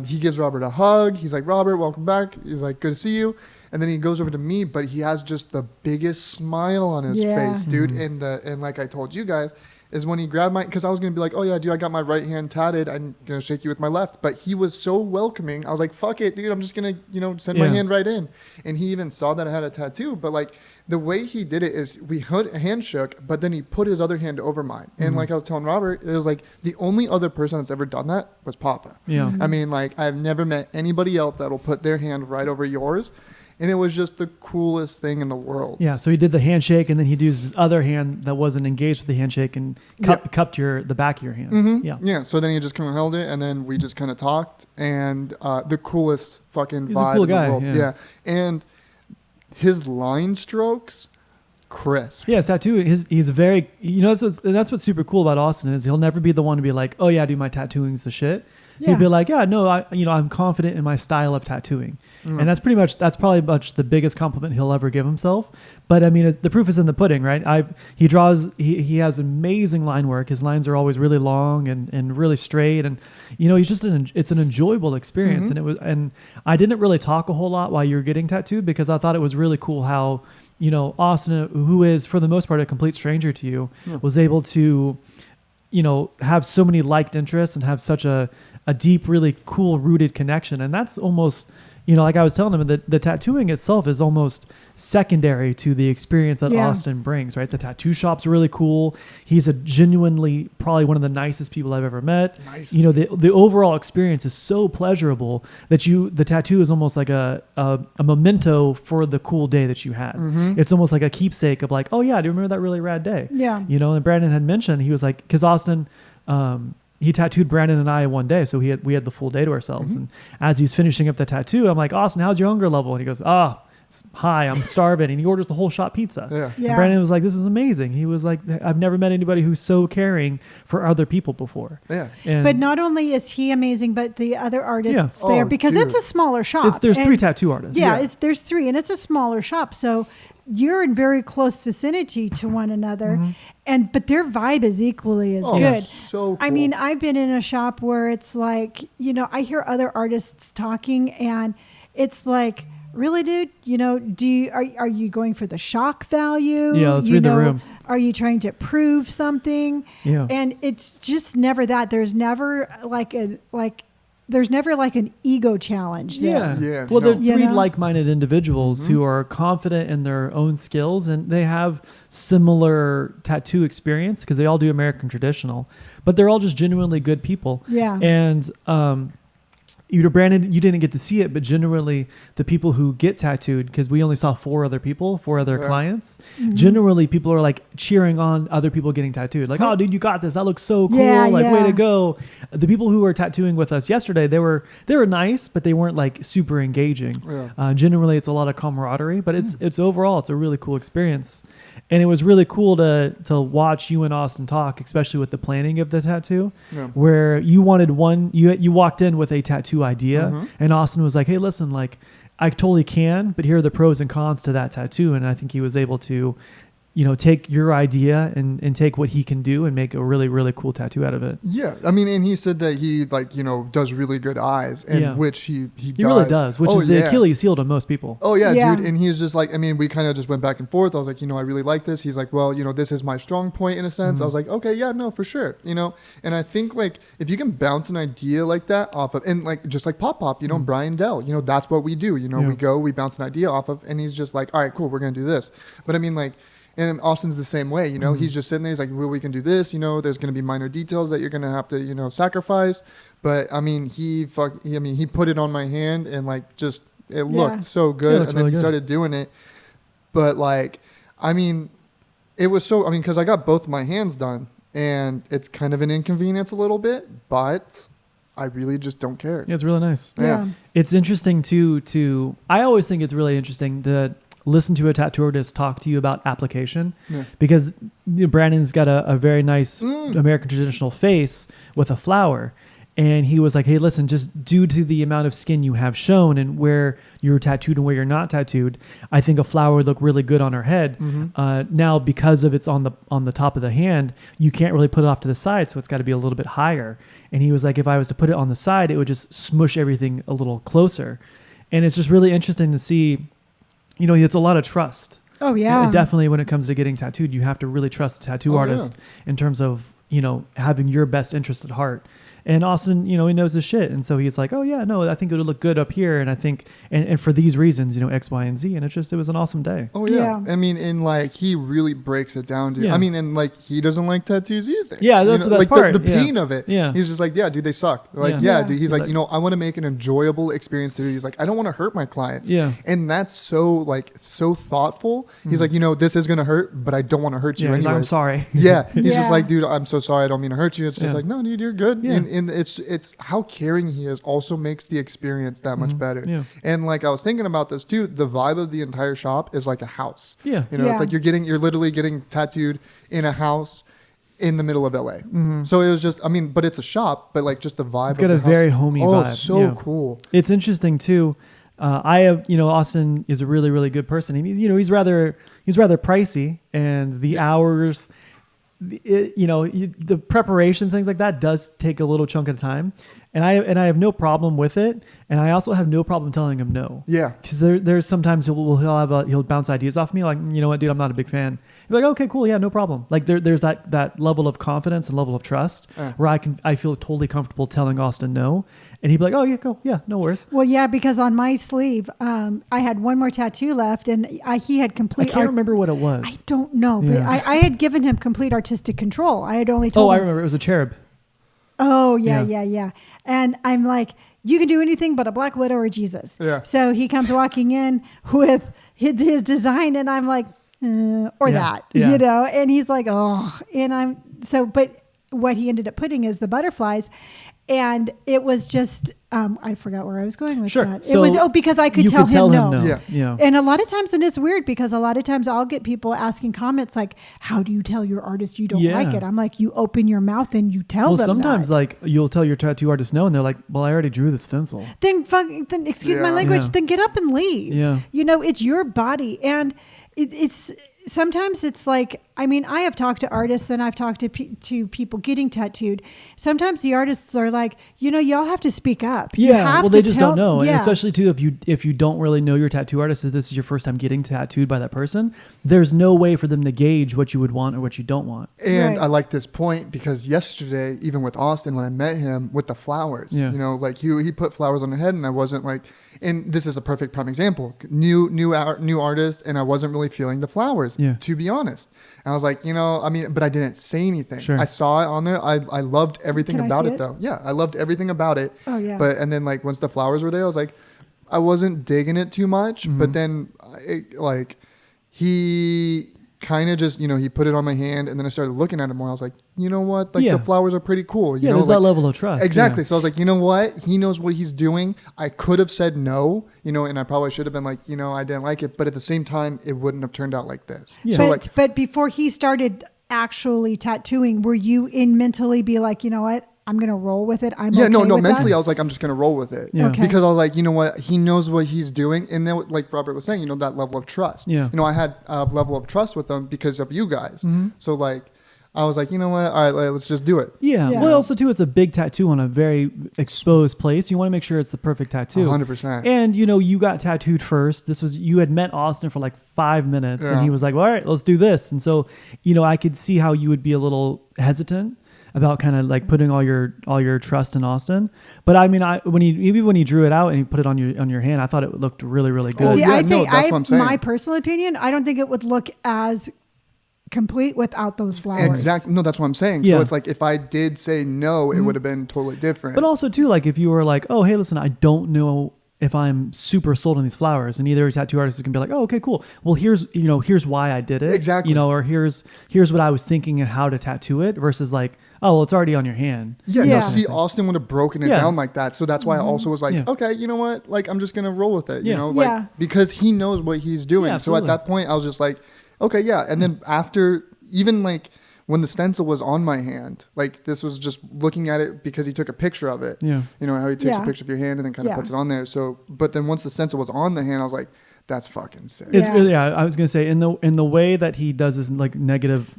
he gives Robert a hug. He's like, Robert, welcome back. He's like, good to see you. And then he goes over to me, but he has just the biggest smile on his face, dude. And like I told you guys, is when he grabbed because I was going to be like, oh yeah, dude, I got my right hand tatted. I'm going to shake you with my left. But he was so welcoming. I was like, fuck it, dude. I'm just going to, send my hand right in. And he even saw that I had a tattoo. But like the way he did it is we hand shook, but then he put his other hand over mine. And like I was telling Robert, it was like the only other person that's ever done that was Papa. Yeah. Like I've never met anybody else that'll put their hand right over yours. And it was just the coolest thing in the world. Yeah, so he did the handshake, and then he'd use his other hand that wasn't engaged with the handshake and cupped the back of your hand. Mm-hmm. Yeah, so then he just kind of held it, and then we just kind of talked, and the coolest fucking He's vibe a cool in guy, the world. yeah. And his line strokes, crisp. Yeah, his tattoo. He's very. That's what's super cool about Austin is he'll never be the one to be like, oh yeah, dude, my tattooing's the shit. Yeah. He'd be like, yeah, no, I'm confident in my style of tattooing. And that's probably the biggest compliment he'll ever give himself. But the proof is in the pudding, right? He has amazing line work. His lines are always really long and really straight. And, he's just it's an enjoyable experience. And I didn't really talk a whole lot while you were getting tattooed because I thought it was really cool how, Austin, who is for the most part a complete stranger to you, was able to, have so many liked interests and have such a deep, really cool rooted connection. And that's almost, like I was telling him, the tattooing itself is almost secondary to the experience that Austin brings, right? The tattoo shop's really cool. He's a genuinely probably one of the nicest people I've ever met. The overall experience is so pleasurable that the tattoo is almost like a memento for the cool day that you had. It's almost like a keepsake of like, oh yeah, do you remember that really rad day? Yeah. And Brandon had mentioned, he was like, because Austin, he tattooed Brandon and I in one day. So we had the full day to ourselves. And as he's finishing up the tattoo, I'm like, Austin, how's your hunger level? And he goes, it's high, I'm starving. And he orders the whole shot pizza. Yeah. And Brandon was like, this is amazing. He was like, I've never met anybody who's so caring for other people before. Yeah. But not only is he amazing, but the other artists there, because it's a smaller shop. There's 3 tattoo artists. There's 3 and it's a smaller shop. So you're in very close vicinity to one another, but their vibe is equally as good. So cool. I've been in a shop where it's like, I hear other artists talking and it's like really, dude, are you going for the shock value? Yeah, let's read the room. Are you trying to prove something? Yeah. And it's just never that. There's never there's never like an ego challenge there. Yeah. Well, they're three know? like-minded individuals who are confident in their own skills, and they have similar tattoo experience because they all do American traditional, but they're all just genuinely good people. Yeah. And Brandon, you didn't get to see it, but generally the people who get tattooed, because we only saw four other clients, generally people are like cheering on other people getting tattooed. Like, oh, dude, you got this. That looks so cool. Way to go. The people who were tattooing with us yesterday, they were nice, but they weren't like super engaging. Yeah. Generally, it's a lot of camaraderie, but it's overall, it's a really cool experience. And it was really cool to watch you and Austin talk, especially with the planning of the tattoo, where you wanted you walked in with a tattoo idea, and Austin was like, hey, listen, like, I totally can, but here are the pros and cons to that tattoo. And I think he was able to, take your idea and take what he can do and make a really, really cool tattoo out of it. Yeah. I mean, and he said that he does really good eyes, and which he really does, which is the Achilles heel to most people. Oh yeah, dude. And he's just like, I mean, we kind of just went back and forth. I was like, I really like this. He's like, well, this is my strong point in a sense. I was like, okay, yeah, no, for sure. And I think like if you can bounce an idea like that off of, and like, just like Pop, Brian Dell, that's what we do. We bounce an idea off of, and he's just like, all right, cool, we're going to do this. But I mean, like, and Austin's the same way, he's just sitting there. He's like, well, we can do this, there's going to be minor details that you're going to have to, sacrifice. But I mean, he put it on my hand, and like, just, it looked so good. And then he started doing it. But like, I mean, it was because I got both my hands done, and it's kind of an inconvenience a little bit, but I really just don't care. Yeah, it's really nice. Yeah. It's interesting I always think it's really interesting to listen to a tattoo artist talk to you about application, because Brandon's got a very nice American traditional face with a flower, and he was like, hey, listen, just due to the amount of skin you have shown and where you're tattooed and where you're not tattooed, I think a flower would look really good on her head. Now, because of it's on the top of the hand, you can't really put it off to the side, so it's got to be a little bit higher. And he was like, if I was to put it on the side, it would just smush everything a little closer. And it's just really interesting to see. It's a lot of trust. Oh, yeah. And definitely when it comes to getting tattooed, you have to really trust the tattoo artist in terms of, having your best interest at heart. And Austin, he knows his shit. And so he's like, oh, yeah, no, I think it would look good up here. And I think, and for these reasons, X, Y, and Z. And it was an awesome day. Oh, yeah. I mean, and like, he really breaks it down, dude. Yeah. I mean, and like, he doesn't like tattoos either. Yeah, that's the best part. The pain of it. Yeah. He's just like, yeah, dude, they suck. Like, dude. He's like, I want to make an enjoyable experience, dude. He's like, I don't want to hurt my clients. Yeah. And that's so thoughtful. He's like, this is going to hurt, but I don't want to hurt you anyways. I'm sorry. Yeah. He's just like, dude, I'm so sorry. I don't mean to hurt you. It's just like, no, dude, you're good. Yeah. And it's how caring he is also makes the experience that much better. Yeah. And like, I was thinking about this too. The vibe of the entire shop is like a house. Yeah. It's like you're literally getting tattooed in a house in the middle of LA. So it was just, but it's a shop, but like just the vibe. It's got a very homey vibe. Oh, so cool. It's interesting too. Austin is a really, really good person. He's rather pricey, and the hours, the preparation, things like that does take a little chunk of time, and I have no problem with it, and I also have no problem telling him no. Yeah, because there's sometimes he'll bounce ideas off me, like, what, dude, I'm not a big fan. You're like, okay, cool, yeah, no problem. Like there's that level of confidence and level of trust where I feel totally comfortable telling Austin no, and he'd be like, oh yeah, cool, yeah, no worries. Well, yeah, because on my sleeve, I had one more tattoo left, and he had complete. I can't remember what it was. I don't know, but I had given him complete artistic control. I had only told him. I remember, it was a cherub. Oh yeah. And I'm like, you can do anything but a Black Widow or Jesus. Yeah. So he comes walking in with his design, and I'm like, that, and he's like, oh, and but what he ended up putting is the butterflies. And it was just, I forgot where I was going with that. So it was, because I could tell him no. Yeah. And a lot of times, and it's weird because a lot of times I'll get people asking comments like, how do you tell your artist you don't like it? I'm like, you open your mouth and you tell them. Well, sometimes like you'll tell your tattoo artist no, and they're like, well, I already drew the stencil. Then excuse my language, then get up and leave. Yeah. It's your body. And it's sometimes it's like, I mean, I have talked to artists and I've talked to people getting tattooed. Sometimes the artists are like, y'all have to speak up. Yeah, well, they just don't know. Yeah. And especially too, if you don't really know your tattoo artist, if this is your first time getting tattooed by that person, there's no way for them to gauge what you would want or what you don't want. And Right. I like this point because yesterday, even with Austin, when I met him with the flowers, like he put flowers on her head, and I wasn't like, and this is a perfect prime example, new artist, and I wasn't really feeling the flowers, to be honest. And I was like, but I didn't say anything. Sure. I saw it on there. I loved everything Can I about see it it? though. Yeah, I loved everything about it. Oh, yeah. And then like once the flowers were there, I was like, I wasn't digging it too much. Mm-hmm. But then he kind of just, he put it on my hand, and then I started looking at it more. I was like, you know what? Like the flowers are pretty cool. You know, there's that level of trust. Exactly. Yeah. So I was like, you know what? He knows what he's doing. I could have said no, and I probably should have been like, I didn't like it. But at the same time, it wouldn't have turned out like this. Yeah. So But before he started actually tattooing, were you mentally be like, you know what? I'm going to roll with it. I'm okay no, with mentally that? I was like, I'm just going to roll with it. Yeah. Okay. Because I was like, you know what? He knows what he's doing. And then like Robert was saying, that level of trust. Yeah. I had a level of trust with him because of you guys. Mm-hmm. So like, I was like, you know what? All right, let's just do it. Yeah. Yeah. Well, also too, it's a big tattoo on a very exposed place. You want to make sure it's the perfect tattoo. 100%. And you got tattooed first. You had met Austin for like 5 minutes, and he was like, well, all right, let's do this. And so, I could see how you would be a little hesitant about kind of like putting all your trust in Austin. But I mean, when he drew it out and he put it on your hand, I thought it looked really, really good. Oh, See, yeah, I no, think that's what I'm saying. my personal opinion, I don't think it would look as complete without those flowers. Exactly. No, that's what I'm saying. Yeah. So it's like if I did say no, it would have been totally different. But also too, like if you were like, oh, hey, listen, I don't know if I'm super sold on these flowers, and either a tattoo artist can be like, oh, okay, cool. Well, here's why I did it. Exactly. Or here's what I was thinking and how to tattoo it versus like, oh, well, it's already on your hand. Yeah, Yeah. no, see, Austin would have broken it down like that. So that's why I also was like, Yeah. okay, you know what? Like, I'm just going to roll with it, Yeah. Yeah. because he knows what he's doing. Yeah, so at absolutely. that point, I was just like, okay, yeah. And then after, even like when the stencil was on my hand, like this was just looking at it because he took a picture of it. Yeah. You know how he takes a Yeah. picture of your hand and then kind of Yeah. puts it on there. So, but then once the stencil was on the hand, I was like, that's fucking sick. It's Yeah. really, I was gonna say in the way that he does this like negative,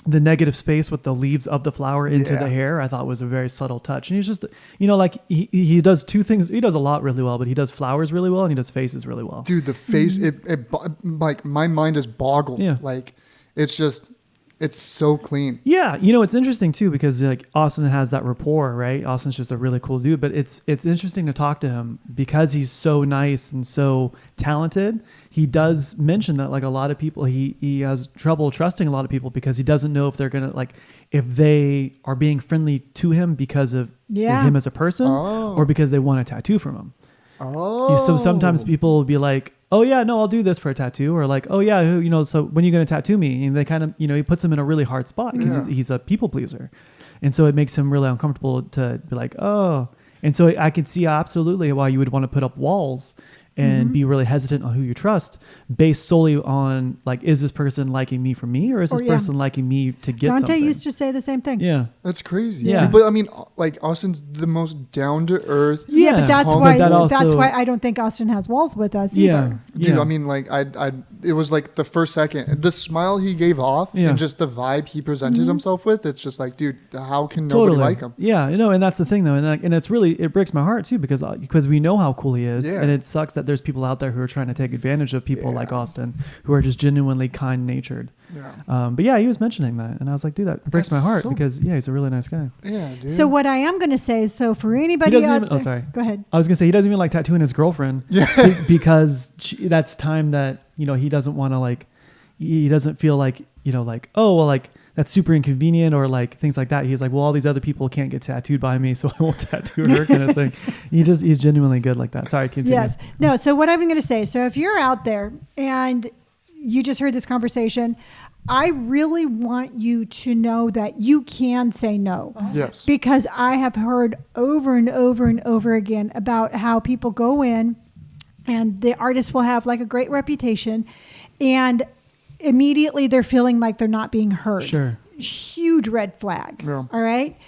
the negative space with the leaves of the flower into Yeah. the hair, I thought was a very subtle touch. And he's just, like he does two things. He does a lot really well, but he does flowers really well and he does faces really well. Dude, the face, like my mind is boggled. Yeah. Like it's so clean. Yeah, it's interesting too because like Austin has that rapport, right? Austin's just a really cool dude, but it's interesting to talk to him because he's so nice and so talented. He does mention that like a lot of people, he has trouble trusting a lot of people because he doesn't know if they're gonna like if they are being friendly to him because of him as a person or because they want a tattoo from him. Oh. So sometimes people will be like, oh yeah, no, I'll do this for a tattoo, or like, oh yeah, so when are you going to tattoo me? And they kind of, he puts them in a really hard spot because he's a people pleaser. And so it makes him really uncomfortable to be like, oh. And so I can see absolutely why you would want to put up walls and be really hesitant on who you trust based solely on like, is this person liking me for me or is this person liking me to get Dante something? used to say the same thing. Yeah. That's crazy. Yeah. But I mean, like Austin's the most down to earth. Yeah, but that's But why that why I don't think Austin has walls with us Yeah. either. Dude, I mean, like it was like the first second, the smile he gave off and just the vibe he presented himself with. It's just like, dude, how can nobody like him? Yeah, and that's the thing though, and it's really, it breaks my heart too because we know how cool he is, and it sucks that there's people out there who are trying to take advantage of people like Austin who are just genuinely kind natured. Yeah. But yeah, he was mentioning that, and I was like, dude, that breaks That's my heart so- because he's a really nice guy. Yeah, dude. So what I am going to say, so for He anybody doesn't out even, there, sorry. go ahead. I was gonna say he doesn't even like tattooing his girlfriend. Yeah. Because that's time that he doesn't want to like, he doesn't feel like like, oh well, like that's super inconvenient or like things like that. He's like, well, all these other people can't get tattooed by me, so I won't tattoo her kind of thing. He's genuinely good like that. Sorry, continue. Yes. No, so what I'm going to say, so if you're out there and you just heard this conversation, I really want you to know that you can say no. Yes. Because I have heard over and over and over again about how people go in and the artist will have like a great reputation and immediately they're feeling like they're not being heard. Sure. Huge red flag. Yeah. All right.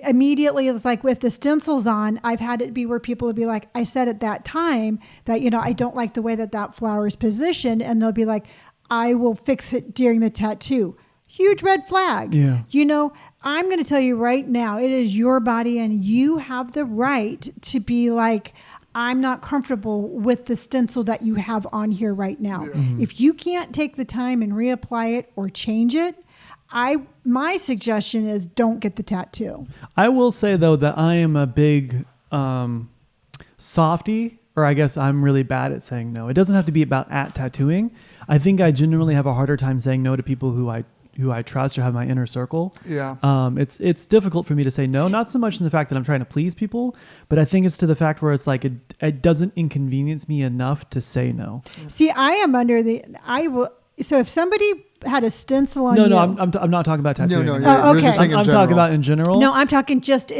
Immediately it's like with the stencils on, I've had it be where people would be like, I said at that time that, I don't like the way that flower is positioned. And they'll be like, I will fix it during the tattoo. Huge red flag. Yeah. You know, I'm going to tell you right now, it is your body and you have the right to be like, I'm not comfortable with the stencil that you have on here right now. Yeah. Mm-hmm. If you can't take the time and reapply it or change it, my suggestion is don't get the tattoo. I will say though that I am a big softie, or I guess I'm really bad at saying no. It doesn't have to be about tattooing. I think I genuinely have a harder time saying no to people who I trust or have my inner circle. Yeah. It's difficult for me to say no, not so much in the fact that I'm trying to please people, but I think it's to the fact where it's like it doesn't inconvenience me enough to say no. See, I am so if somebody had a stencil on you. No, I'm not talking about tattooing. No, okay. I'm talking about in general. No, I'm talking just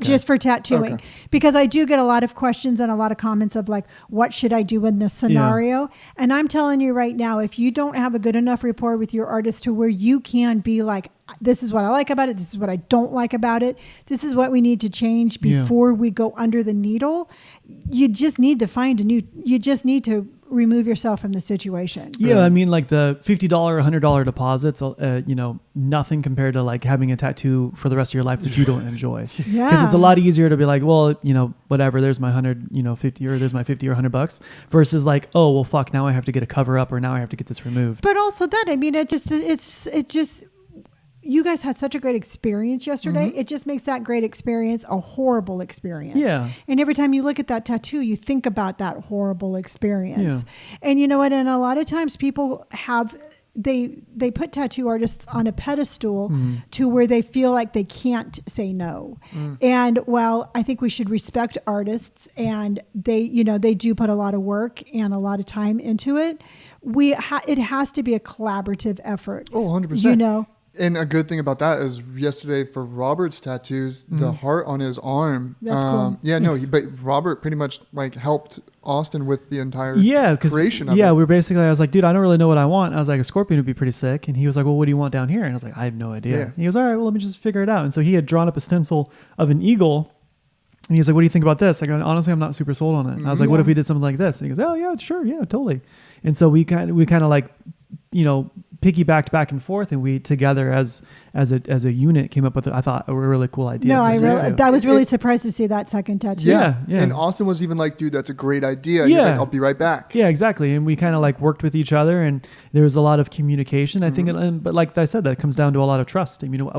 just for tattooing. Okay. Because I do get a lot of questions and a lot of comments of like, what should I do in this scenario? Yeah. And I'm telling you right now, if you don't have a good enough rapport with your artist to where you can be like, this is what I like about it, this is what I don't like about it, this is what we need to change before we go under the needle, you just need to remove yourself from the situation. Yeah, I mean, like the $50, $100 deposits, nothing compared to like having a tattoo for the rest of your life that you don't enjoy. Yeah, because it's a lot easier to be like, well, whatever, there's my 50, or there's my 50 or $100, versus like, oh, well, fuck, now I have to get a cover up, or now I have to get this removed. But also that, I mean, it just. You guys had such a great experience yesterday. Mm-hmm. It just makes that great experience a horrible experience. Yeah. And every time you look at that tattoo, you think about that horrible experience. Yeah. And you know what? And a lot of times people they put tattoo artists on a pedestal to where they feel like they can't say no. And while I think we should respect artists, and they do put a lot of work and a lot of time into it, it has to be a collaborative effort. Oh, 100%. And a good thing about that is yesterday for Robert's tattoos, the heart on his arm. That's cool. Yeah, no, but Robert pretty much like helped Austin with the entire creation of it. Yeah, I was like, dude, I don't really know what I want. I was like, a scorpion would be pretty sick. And he was like, well, what do you want down here? And I was like, I have no idea. Yeah. And he goes, all right, well, let me just figure it out. And so he had drawn up a stencil of an eagle. And he's like, what do you think about this? I go, honestly, I'm not super sold on it. And I was like, what if we did something like this? And he goes, oh, yeah, sure. Yeah, totally. And so we kind of like, piggybacked back and forth, and we together as a unit came up with I thought a really cool idea. No, I was really surprised to see that second tattoo. Yeah. And Austin was even like, dude, that's a great idea. Yeah. He's like, I'll be right back. Yeah, exactly. And we kind of like worked with each other, and there was a lot of communication. I think, but like I said, that comes down to a lot of trust. I mean,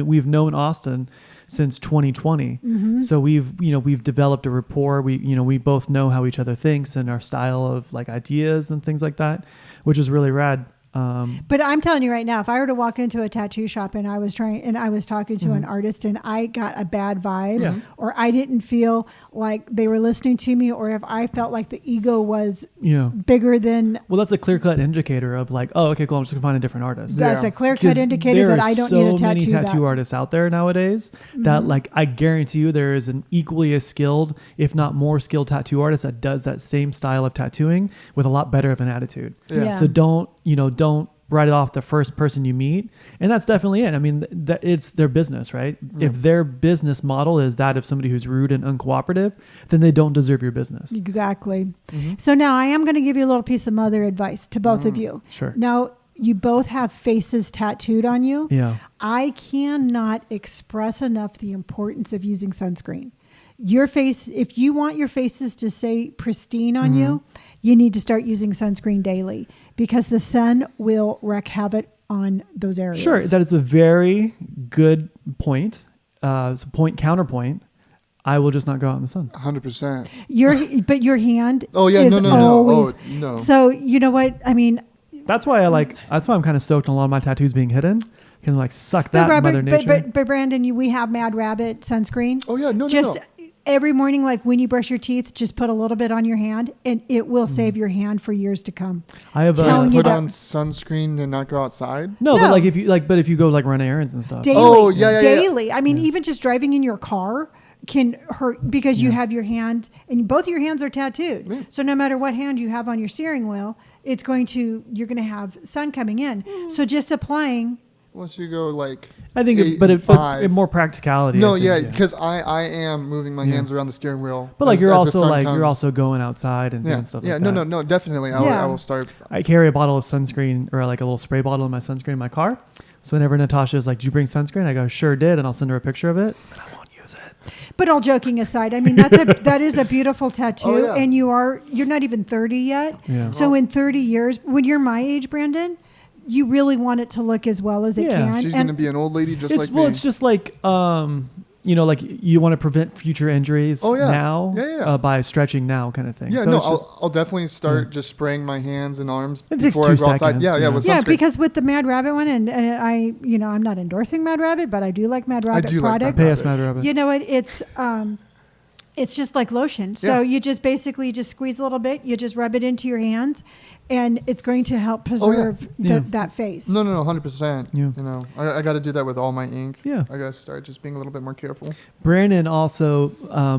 we've known Austin since 2020. So we've developed a rapport. We both know how each other thinks and our style of like ideas and things like that, which is really rad. But I'm telling you right now, if I were to walk into a tattoo shop and I was talking to an artist and I got a bad vibe, or I didn't feel like they were listening to me, or if I felt like the ego was bigger than... Well, that's a clear-cut indicator of like, oh, okay, cool, I'm just going to find a different artist. That's a clear-cut indicator that I don't need a tattoo. There are so many tattoo artists out there nowadays that like, I guarantee you there is an equally as skilled, if not more skilled tattoo artist that does that same style of tattooing with a lot better of an attitude. Yeah. So don't write it off the first person you meet. And that's definitely it. I mean, it's their business, right? Yeah. If their business model is that of somebody who's rude and uncooperative, then they don't deserve your business. Exactly. So now I am going to give you a little piece of mother advice to both of you. Sure. Now, you both have faces tattooed on you. Yeah. I cannot express enough the importance of using sunscreen. Your face, if you want your faces to stay pristine on you, you need to start using sunscreen daily, because the sun will wreak havoc on those areas. Sure, that is a very good point. Counterpoint. I will just not go out in the sun. 100%. But your hand. Oh yeah, is no. Always, oh no. So you know what I mean. That's why I'm kind of stoked on a lot of my tattoos being hidden. Can like suck that Mother Nature. But Brandon, we have Mad Rabbit sunscreen. Oh yeah, no. Every morning, like when you brush your teeth, just put a little bit on your hand, and it will save your hand for years to come. I have put on sunscreen and not go outside. No, but like if you go like run errands and stuff. Daily. Oh yeah. Daily. I mean, even just driving in your car can hurt because you have your hand, and both of your hands are tattooed. Yeah. So no matter what hand you have on your steering wheel, you're going to have sun coming in. So just applying once you go like I think, 8 but and it 5. more practicality. No, I think, yeah, because I am moving my hands around the steering wheel. But like as you're the also sun like comes. you're also going outside and doing stuff. Yeah, like no, that. no, definitely. I will start. I carry a bottle of sunscreen or like a little spray bottle in my sunscreen in my car. So whenever Natasha is like, "Did you bring sunscreen?" I go, "Sure did," and I'll send her a picture of it. But I won't use it. But all joking aside, I mean that is a beautiful tattoo, Oh, yeah. and you're not even 30 yet. Yeah. So in 30 years, when you're my age, Brandon, you really want it to look as well as it can. She's And gonna be an old lady just like me. Well, it's just like like you want to prevent future injuries now by stretching now kind of thing. Yeah, so no, it's I'll definitely start just spraying my hands and arms It takes before 2 I go outside. seconds, Yeah, yeah. with yeah, sunscreen. because with the Mad Rabbit one, and I, I'm not endorsing Mad Rabbit, but I do like Mad Rabbit do like products. Mad pay us, Mad Rabbit. You know what? It's just like lotion. So you just basically just squeeze a little bit. You just rub it into your hands, and it's going to help preserve that face. No, 100%. Yeah. You know, I got to do that with all my ink. Yeah. I got to start just being a little bit more careful. Brandon also,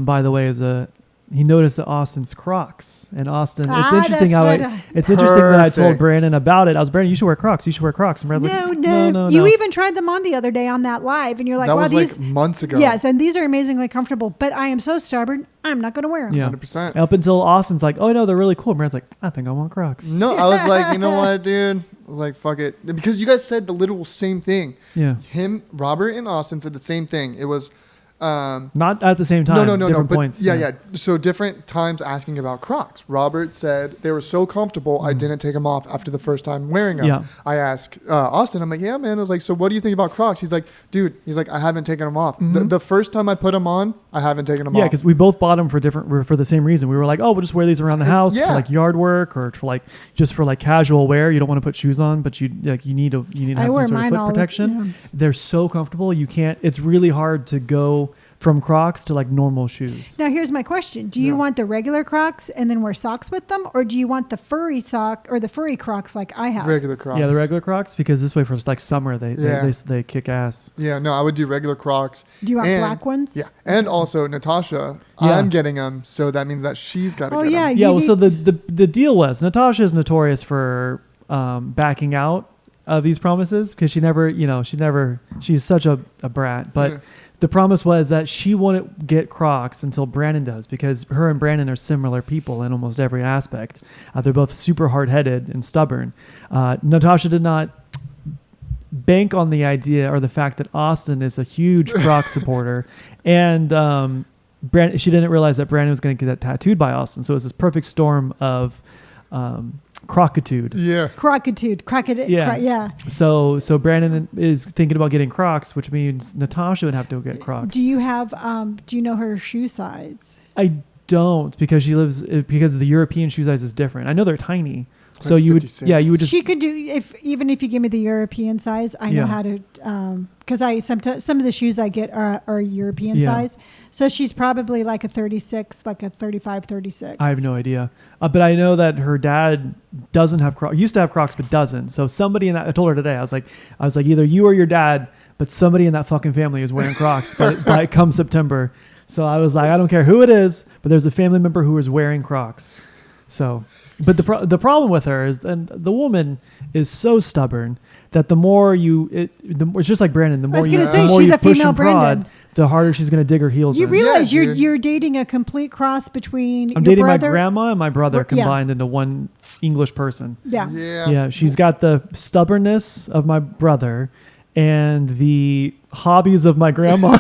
by the way, he noticed that Austin's Crocs, and Austin. It's interesting how it's interesting that I told Perfect. Brandon about it. I was Brandon, you should wear Crocs. You should wear Crocs. And Brandon's like, no. You even tried them on the other day on that live, and you're like, that wow, was these like months ago. Yes, and these are amazingly comfortable. But I am so stubborn. I'm not going to wear them. Yeah. 100%. Up until Austin's like, oh no, they're really cool. And Brandon's like, I think I want Crocs. No, I was like, you know what, dude? I was like, fuck it. Because you guys said the literal same thing. Yeah. Robert and Austin said the same thing. It was... Not at the same time. No. Different But points. yeah. So different times asking about Crocs. Robert said they were so comfortable, I didn't take them off after the first time wearing them. Yeah. I asked Austin, I'm like, yeah, man. I was like, so what do you think about Crocs? He's like, dude, I haven't taken them off. The first time I put them on, I haven't taken them off. Yeah, because we both bought them for the same reason. We were like, oh, we'll just wear these around the house for like yard work or for like just for like casual wear. You don't want to put shoes on, but you need to have some sort of foot protection. They're so comfortable. You can't. It's really hard to go from Crocs to like normal shoes. Now here's my question. Do you want the regular Crocs and then wear socks with them? Or do you want the furry sock or the furry Crocs like I have? Regular Crocs. Yeah, the regular Crocs, because this way for like summer, they kick ass. Yeah, no, I would do regular Crocs. Do you want black ones? Yeah. And also Natasha, I'm getting them. So that means that she's got to get them. Yeah, well, so the deal was Natasha is notorious for backing out of these promises because she's such a brat. But the promise was that she wouldn't get Crocs until Brandon does, because her and Brandon are similar people in almost every aspect. They're both super hard-headed and stubborn. Natasha did not bank on the idea or the fact that Austin is a huge Crocs supporter, and she didn't realize that Brandon was going to get that tattooed by Austin. So it was this perfect storm of crocitude. Yeah. Crocitude. Yeah. So Brandon is thinking about getting Crocs, which means Natasha would have to get Crocs. Do you know her shoe size? I don't, because because the European shoe size is different. I know they're tiny. So you would, 56. you would just. She could do even if you give me the European size. I know how to, because some of the shoes I get are European size. So she's probably like a 36, like a 35, 36. I have no idea, but I know that her dad doesn't have Crocs. Used to have Crocs, but doesn't. So somebody in that, I told her today, I was like either you or your dad, but somebody in that fucking family is wearing Crocs by come September. So I was like, I don't care who it is, but there's a family member who is wearing Crocs. So. But the problem with her is, and the woman is so stubborn that it's just like Brandon. The more you push and prod, the harder she's going to dig her heels in. You realize you're dating a complete cross between I'm dating my grandma and my brother combined into one English person. Yeah. She's got the stubbornness of my brother and the hobbies of my grandma.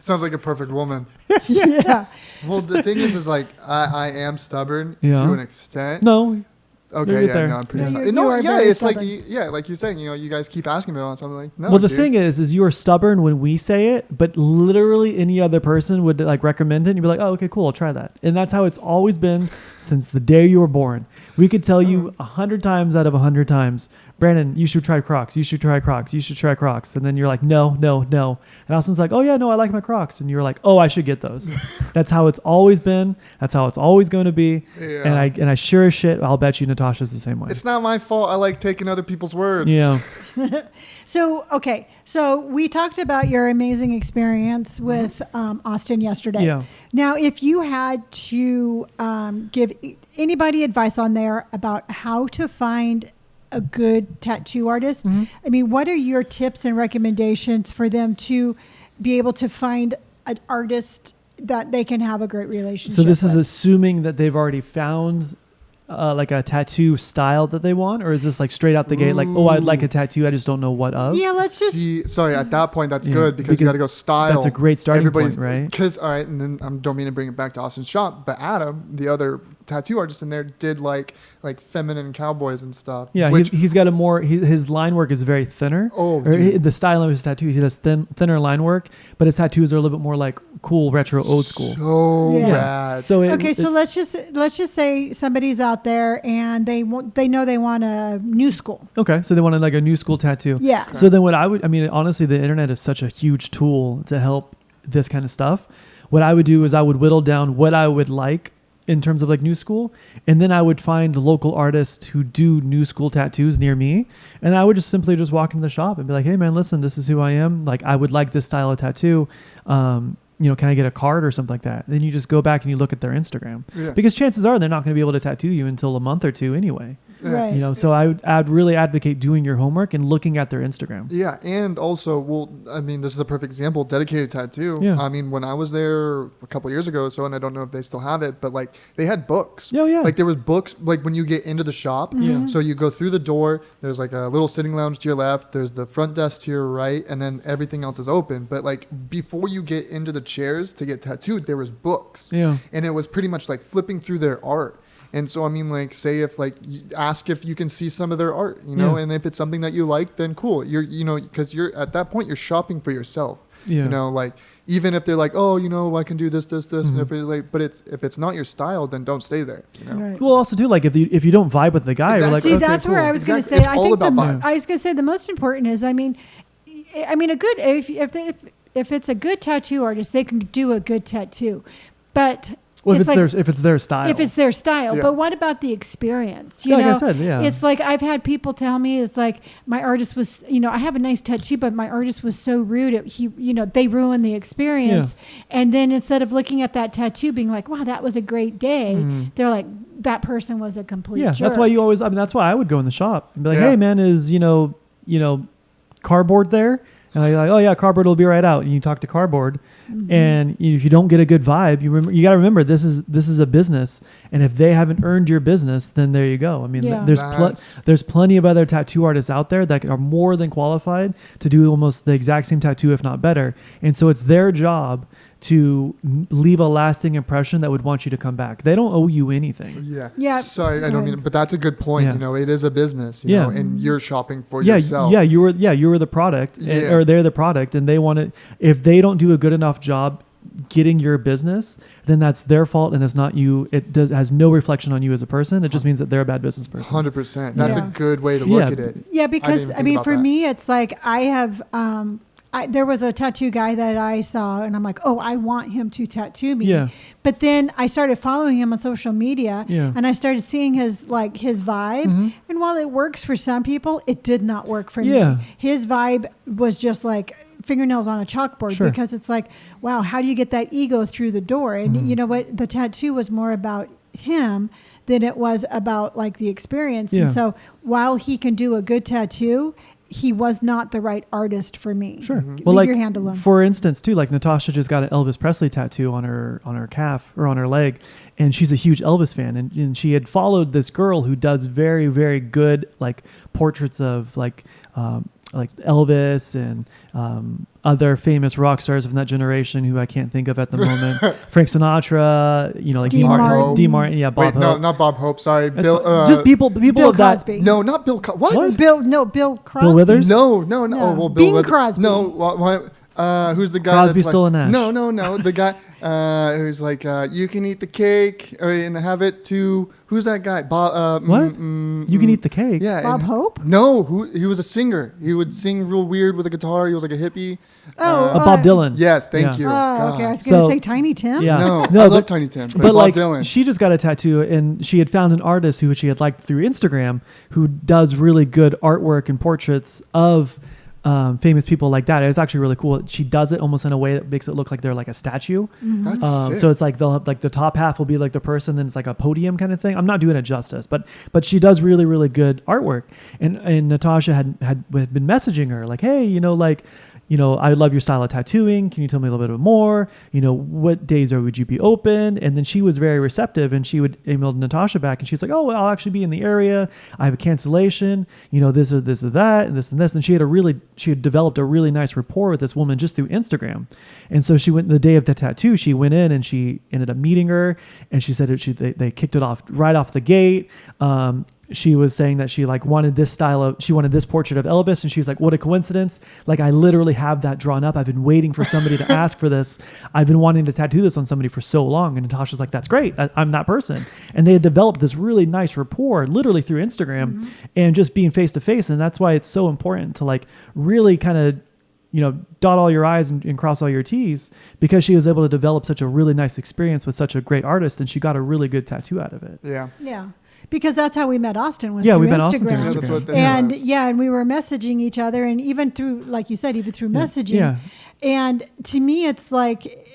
Sounds like a perfect woman. Yeah. Well, the thing is like I am stubborn to an extent. No. Okay. Yeah. No, I'm pretty. Yeah. No. Yeah. It's stubborn. like you're saying. You guys keep asking me about something. Like, no. Well, the thing is you are stubborn when we say it, but literally any other person would like recommend it, and you'd be like, "Oh, okay, cool, I'll try that." And that's how it's always been since the day you were born. We could tell you 100 times out of 100 times, Brandon, you should try Crocs. You should try Crocs. You should try Crocs. And then you're like, no. And Austin's like, oh yeah, no, I like my Crocs. And you're like, oh, I should get those. That's how it's always been. That's how it's always going to be. Yeah. And I sure as shit, I'll bet you Natasha's the same way. It's not my fault. I like taking other people's words. Yeah. So we talked about your amazing experience with Austin yesterday. Yeah. Now, if you had to give anybody advice on there about how to find a good tattoo artist. Mm-hmm. I mean, what are your tips and recommendations for them to be able to find an artist that they can have a great relationship So this with? is assuming that they've already found like a tattoo style that they want, or is this like straight out the gate, like, oh, I'd like a tattoo, I just don't know what of? Yeah, let's just. Sorry, at that point, that's Yeah, good because you got to go style. That's a great starting point, right? Because, all right, and then I don't mean to bring it back to Austin's shop, but Adam, the other tattoo artist in there, did like feminine cowboys and stuff. Yeah, he's got a more, his line work is very thinner. Oh, the style of his tattoos, he does thinner line work, but his tattoos are a little bit more like cool, retro, old school. So Yeah. rad. So So let's just say somebody's out there and they know they want a new school. okay, so they wanted like a new school tattoo. Yeah. So then honestly, the internet is such a huge tool to help this kind of stuff. What I would do is I would whittle down what I would like in terms of like new school, and then I would find local artists who do new school tattoos near me, and I would just simply walk into the shop and be like, hey man, listen, this is who I am, like I would like this style of tattoo, can I get a card or something like that? Then you just go back and you look at their Instagram, because chances are they're not going to be able to tattoo you until a month or two anyway. Right. So I'd really advocate doing your homework and looking at their Instagram. Yeah, and also, this is a perfect example, dedicated tattoo. Yeah. I mean, when I was there a couple years ago or so, and I don't know if they still have it, but like they had books. Oh, yeah. Like there was books, like when you get into the shop. Yeah. So you go through the door, there's like a little sitting lounge to your left, there's the front desk to your right, and then everything else is open. But like before you get into the chairs to get tattooed, there was books. Yeah. And it was pretty much like flipping through their art. And so, I mean, like, say if like, ask if you can see some of their art, and if it's something that you like, then cool. Because you're at that point, you're shopping for yourself. Yeah. Like, even if they're like, oh, I can do this, Mm-hmm. and if it's not your style, then don't stay there. Right. Well, also too, like if you don't vibe with the guy, you're like, See, okay, that's cool. where I was going to say. It's I all think about vibes. I was going to say the most important is, a good if it's a good tattoo artist, they can do a good tattoo, but. Well, if it's their style. If it's their style. Yeah. But what about the experience? Like I said, yeah. It's like I've had people tell me, it's like my artist was, I have a nice tattoo, but my artist was so rude. They ruined the experience. Yeah. And then instead of looking at that tattoo being like, wow, that was a great day, they're like, that person was a complete jerk. That's why that's why I would go in the shop and be like, hey man, is, cardboard there? And you're like, oh yeah, cardboard will be right out. And you talk to cardboard, and if you don't get a good vibe, you got to remember this is a business, and if they haven't earned your business, then there you go. I mean, there's plenty of other tattoo artists out there that are more than qualified to do almost the exact same tattoo, if not better. And so it's their job to leave a lasting impression that would want you to come back. They don't owe you anything. Yeah. Yeah. Sorry, I don't mean, but that's a good point. Yeah. It is a business, know, and you're shopping for yeah, yourself. Yeah, you were the product, or they're the product, and they want it. If they don't do a good enough job getting your business, then that's their fault, and it's not you. It has no reflection on you as a person. It just means that they're a bad business person. 100%. That's a good way to look at it. Yeah, because for me, it's like I have. There was a tattoo guy that I saw, and I'm like, oh, I want him to tattoo me. Yeah. But then I started following him on social media, Yeah. and I started seeing his vibe. And while it works for some people, it did not work for me. His vibe was just like fingernails on a chalkboard, because it's like, wow, how do you get that ego through the door? And you know what? The tattoo was more about him than it was about like the experience. Yeah. And so while he can do a good tattoo, he was not the right artist for me. Sure. Well, leave your hand alone. For instance, too, like Natasha just got an Elvis Presley tattoo on her calf or on her leg, and she's a huge Elvis fan, and she had followed this girl who does very, very good like portraits of like Elvis and other famous rock stars from that generation who I can't think of at the moment. Frank Sinatra, like D. Martin. Yeah, Bob Wait, Hope. not Bob Hope. Sorry, That's Bill. just people Bill of that. Cosby. No, not Bill. What? Bill Crosby. Bill Withers? No. No. Oh, well, Bing Bill Crosby. No. Who's the guy? Crosby, that's Still, like, and Nash. No. The guy who's like, you can eat the cake and have it to. Who's that guy? Bob. What? You can eat the cake. Yeah. Bob Hope? No, he was a singer. He would sing real weird with a guitar. He was like a hippie. Bob Dylan. Yes, thank you. Oh, okay. I was So- going to say Tiny Tim. Yeah. No, I love but- Tiny Tim. But But Bob like Dylan. she just got a tattoo, and she had found an artist who she had liked through Instagram who does really good artwork and portraits of famous people like that. It's actually really cool. She does it almost in a way that makes it look like they're like a statue. That's sick. So it's like they'll have like the top half will be like the person, then it's like a podium kind of thing. I'm not doing it justice, but she does really, really good artwork. And Natasha had been messaging her like, hey, I love your style of tattooing. Can you tell me a little bit more? What days would you be open? And then she was very receptive, and she would email Natasha back, and she's like, oh, well, I'll actually be in the area. I have a cancellation, this or this or that, and this and this. And she had developed a really nice rapport with this woman just through Instagram. And so she went the day of the tattoo, she went in and she ended up meeting her, and she said they kicked it off right off the gate. She was saying that she wanted this portrait of Elvis, and she was like, what a coincidence. Like, I literally have that drawn up. I've been waiting for somebody to ask for this. I've been wanting to tattoo this on somebody for so long. And Natasha's like, that's great. I'm that person. And they had developed this really nice rapport literally through Instagram and just being face to face. And that's why it's so important to really kind of dot all your I's and cross all your T's, because she was able to develop such a really nice experience with such a great artist, and she got a really good tattoo out of it. Yeah. Yeah. Because that's how we met Austin, was we through met Instagram. Austin through Instagram. And we were messaging each other, and even through, like you said, through messaging. Yeah. And to me, it's like,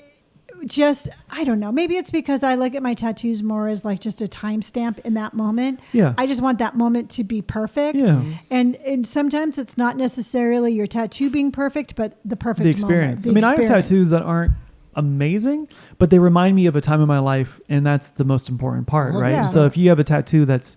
I don't know, maybe it's because I look at my tattoos more as like just a timestamp in that moment. Yeah. I just want that moment to be perfect. Yeah. And sometimes it's not necessarily your tattoo being perfect, but the perfect experience. moment. I have tattoos that aren't amazing, but they remind me of a time in my life, and that's the most important part, right? Yeah. So if you have a tattoo that's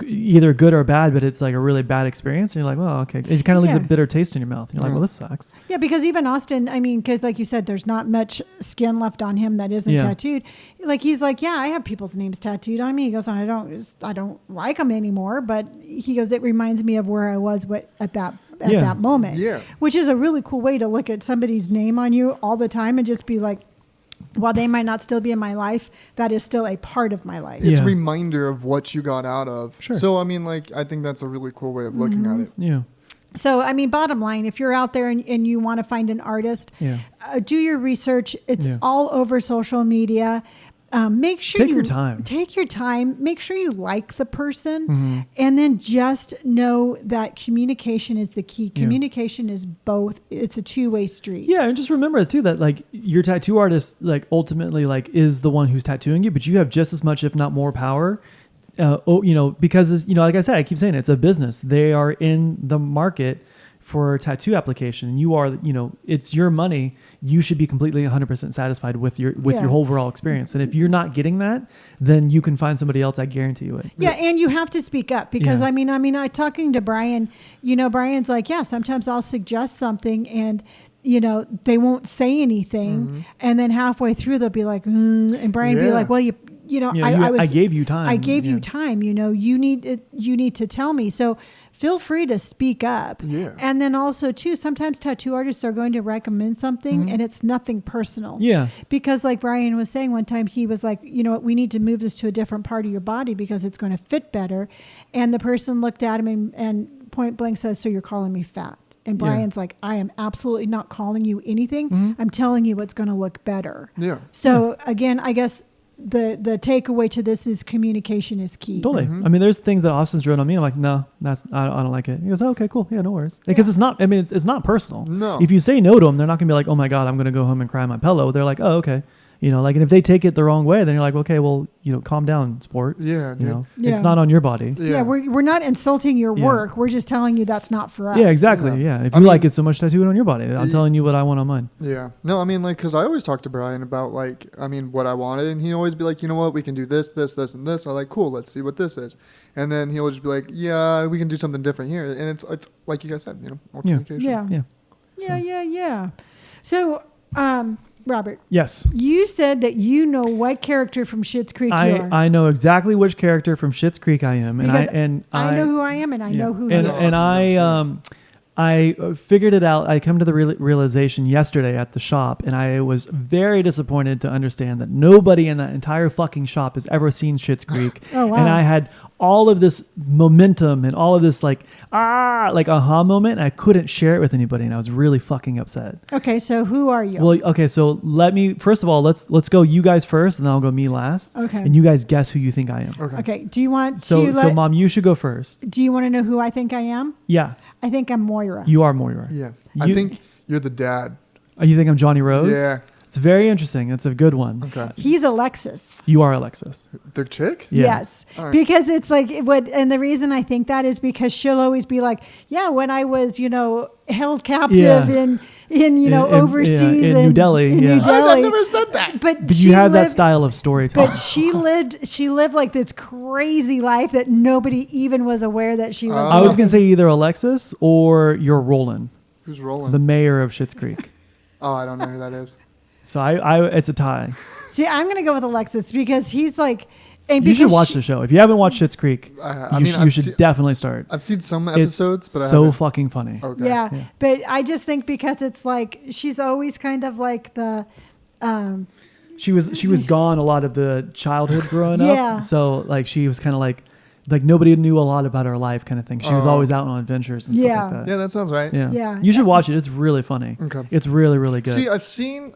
either good or bad, but it's like a really bad experience, and you're like, well, okay, it kind of leaves a bitter taste in your mouth. You're like, well, this sucks. Yeah, because even Austin, because like you said, there's not much skin left on him that isn't tattooed. Like, he's like, yeah, I have people's names tattooed on me. He goes, I don't like them anymore, but he goes, it reminds me of where I was at that moment. Yeah. Which is a really cool way to look at somebody's name on you all the time and just be like, while they might not still be in my life, that is still a part of my life. It's a reminder of what you got out of. Sure. So, I think that's a really cool way of looking at it. Yeah. So, bottom line, if you're out there and you want to find an artist, do your research. It's all over social media. Make sure take your time. Make sure you like the person, and then just know that communication is the key. Communication is both. It's a two-way street. Yeah, and just remember too that your tattoo artist ultimately is the one who's tattooing you, but you have just as much, if not more, power. Because like I said, I keep saying it's a business. They are in the market for tattoo application. You are, it's your money. You should be completely 100% satisfied with your whole overall experience. And if you're not getting that, then you can find somebody else. I guarantee you it. Yeah, and you have to speak up, because I talking to Brian. Brian's like, yeah, sometimes I'll suggest something and they won't say anything, and then halfway through they'll be like, and Brian be like, well, I gave you time. I gave you time. You need to tell me. So feel free to speak up. Yeah. And then also too, sometimes tattoo artists are going to recommend something and it's nothing personal. Yeah. Because like Brian was saying one time, he was like, we need to move this to a different part of your body because it's going to fit better. And the person looked at him and point blank says, so you're calling me fat? And Brian's like, I am absolutely not calling you anything. I'm telling you what's going to look better. Yeah. So again, I guess the takeaway to this is communication is key. Totally. There's things that Austin's written on me. I'm like, no, I don't like it. He goes, oh, okay, cool. Yeah, no worries. Because it's not, it's not personal. No. If you say no to them, they're not going to be like, oh my God, I'm going to go home and cry on my pillow. They're like, oh, okay. And if they take it the wrong way, then you're like, okay, well, calm down, sport. Yeah, dude. It's not on your body. Yeah, we're not insulting your work. We're just telling you that's not for us. Yeah, exactly. Yeah. If you like it so much, tattoo it on your body. I'm telling you what I want on mine. Yeah. No, because I always talk to Brian about what I wanted, and he'd always be like, you know what, we can do this, this, this, and this. I'm like, cool, let's see what this is. And then he'll just be like, yeah, we can do something different here. And it's like you guys said, more communication. Yeah. So, Robert. Yes. You said that you know what character from Schitt's Creek you are. I know exactly which character from Schitt's Creek I am, I know who I am, and I know who you are. And I figured it out. I come to the realization yesterday at the shop, and I was very disappointed to understand that nobody in that entire fucking shop has ever seen Schitt's Creek. Oh, wow. And I had all of this momentum and all of this aha moment, and I couldn't share it with anybody, and I was really fucking upset. Okay, so who are you? Well, okay, so first of all, let's go you guys first, and then I'll go me last. Okay. And you guys guess who you think I am. Okay. Do you want So Mom, you should go first. Do you want to know who I think I am? Yeah. I think I'm Moira. You are Moira. Yeah. I think you're the dad. Oh, you think I'm Johnny Rose? Yeah. It's very interesting. It's a good one. Okay. He's Alexis. You are Alexis. The chick? Yeah. Yes. All right. Because it's like and the reason I think that is because she'll always be like, yeah, when I was, held captive in overseas in New Delhi. In yeah. New Delhi. I've never said that. But you have that style of storytelling. But she lived like this crazy life that nobody even was aware that she was. I was going to say either Alexis or you're Roland, Who's Roland? the mayor of Schitt's Creek. Oh, I don't know who that is. So it's a tie. See, I'm going to go with Alexis because he's like. You should watch the show. If you haven't watched Schitt's Creek, you should definitely start. I've seen some episodes, but it's so fucking funny. Okay. Yeah, but I just think because it's like she's always kind of like the. She was gone a lot of the childhood growing up. So like she was kind of like nobody knew a lot about her life kind of thing. She was always out on adventures and stuff like that. Yeah, that sounds right. Yeah. You should watch it. It's really funny. Okay. It's really, really good. See, I've seen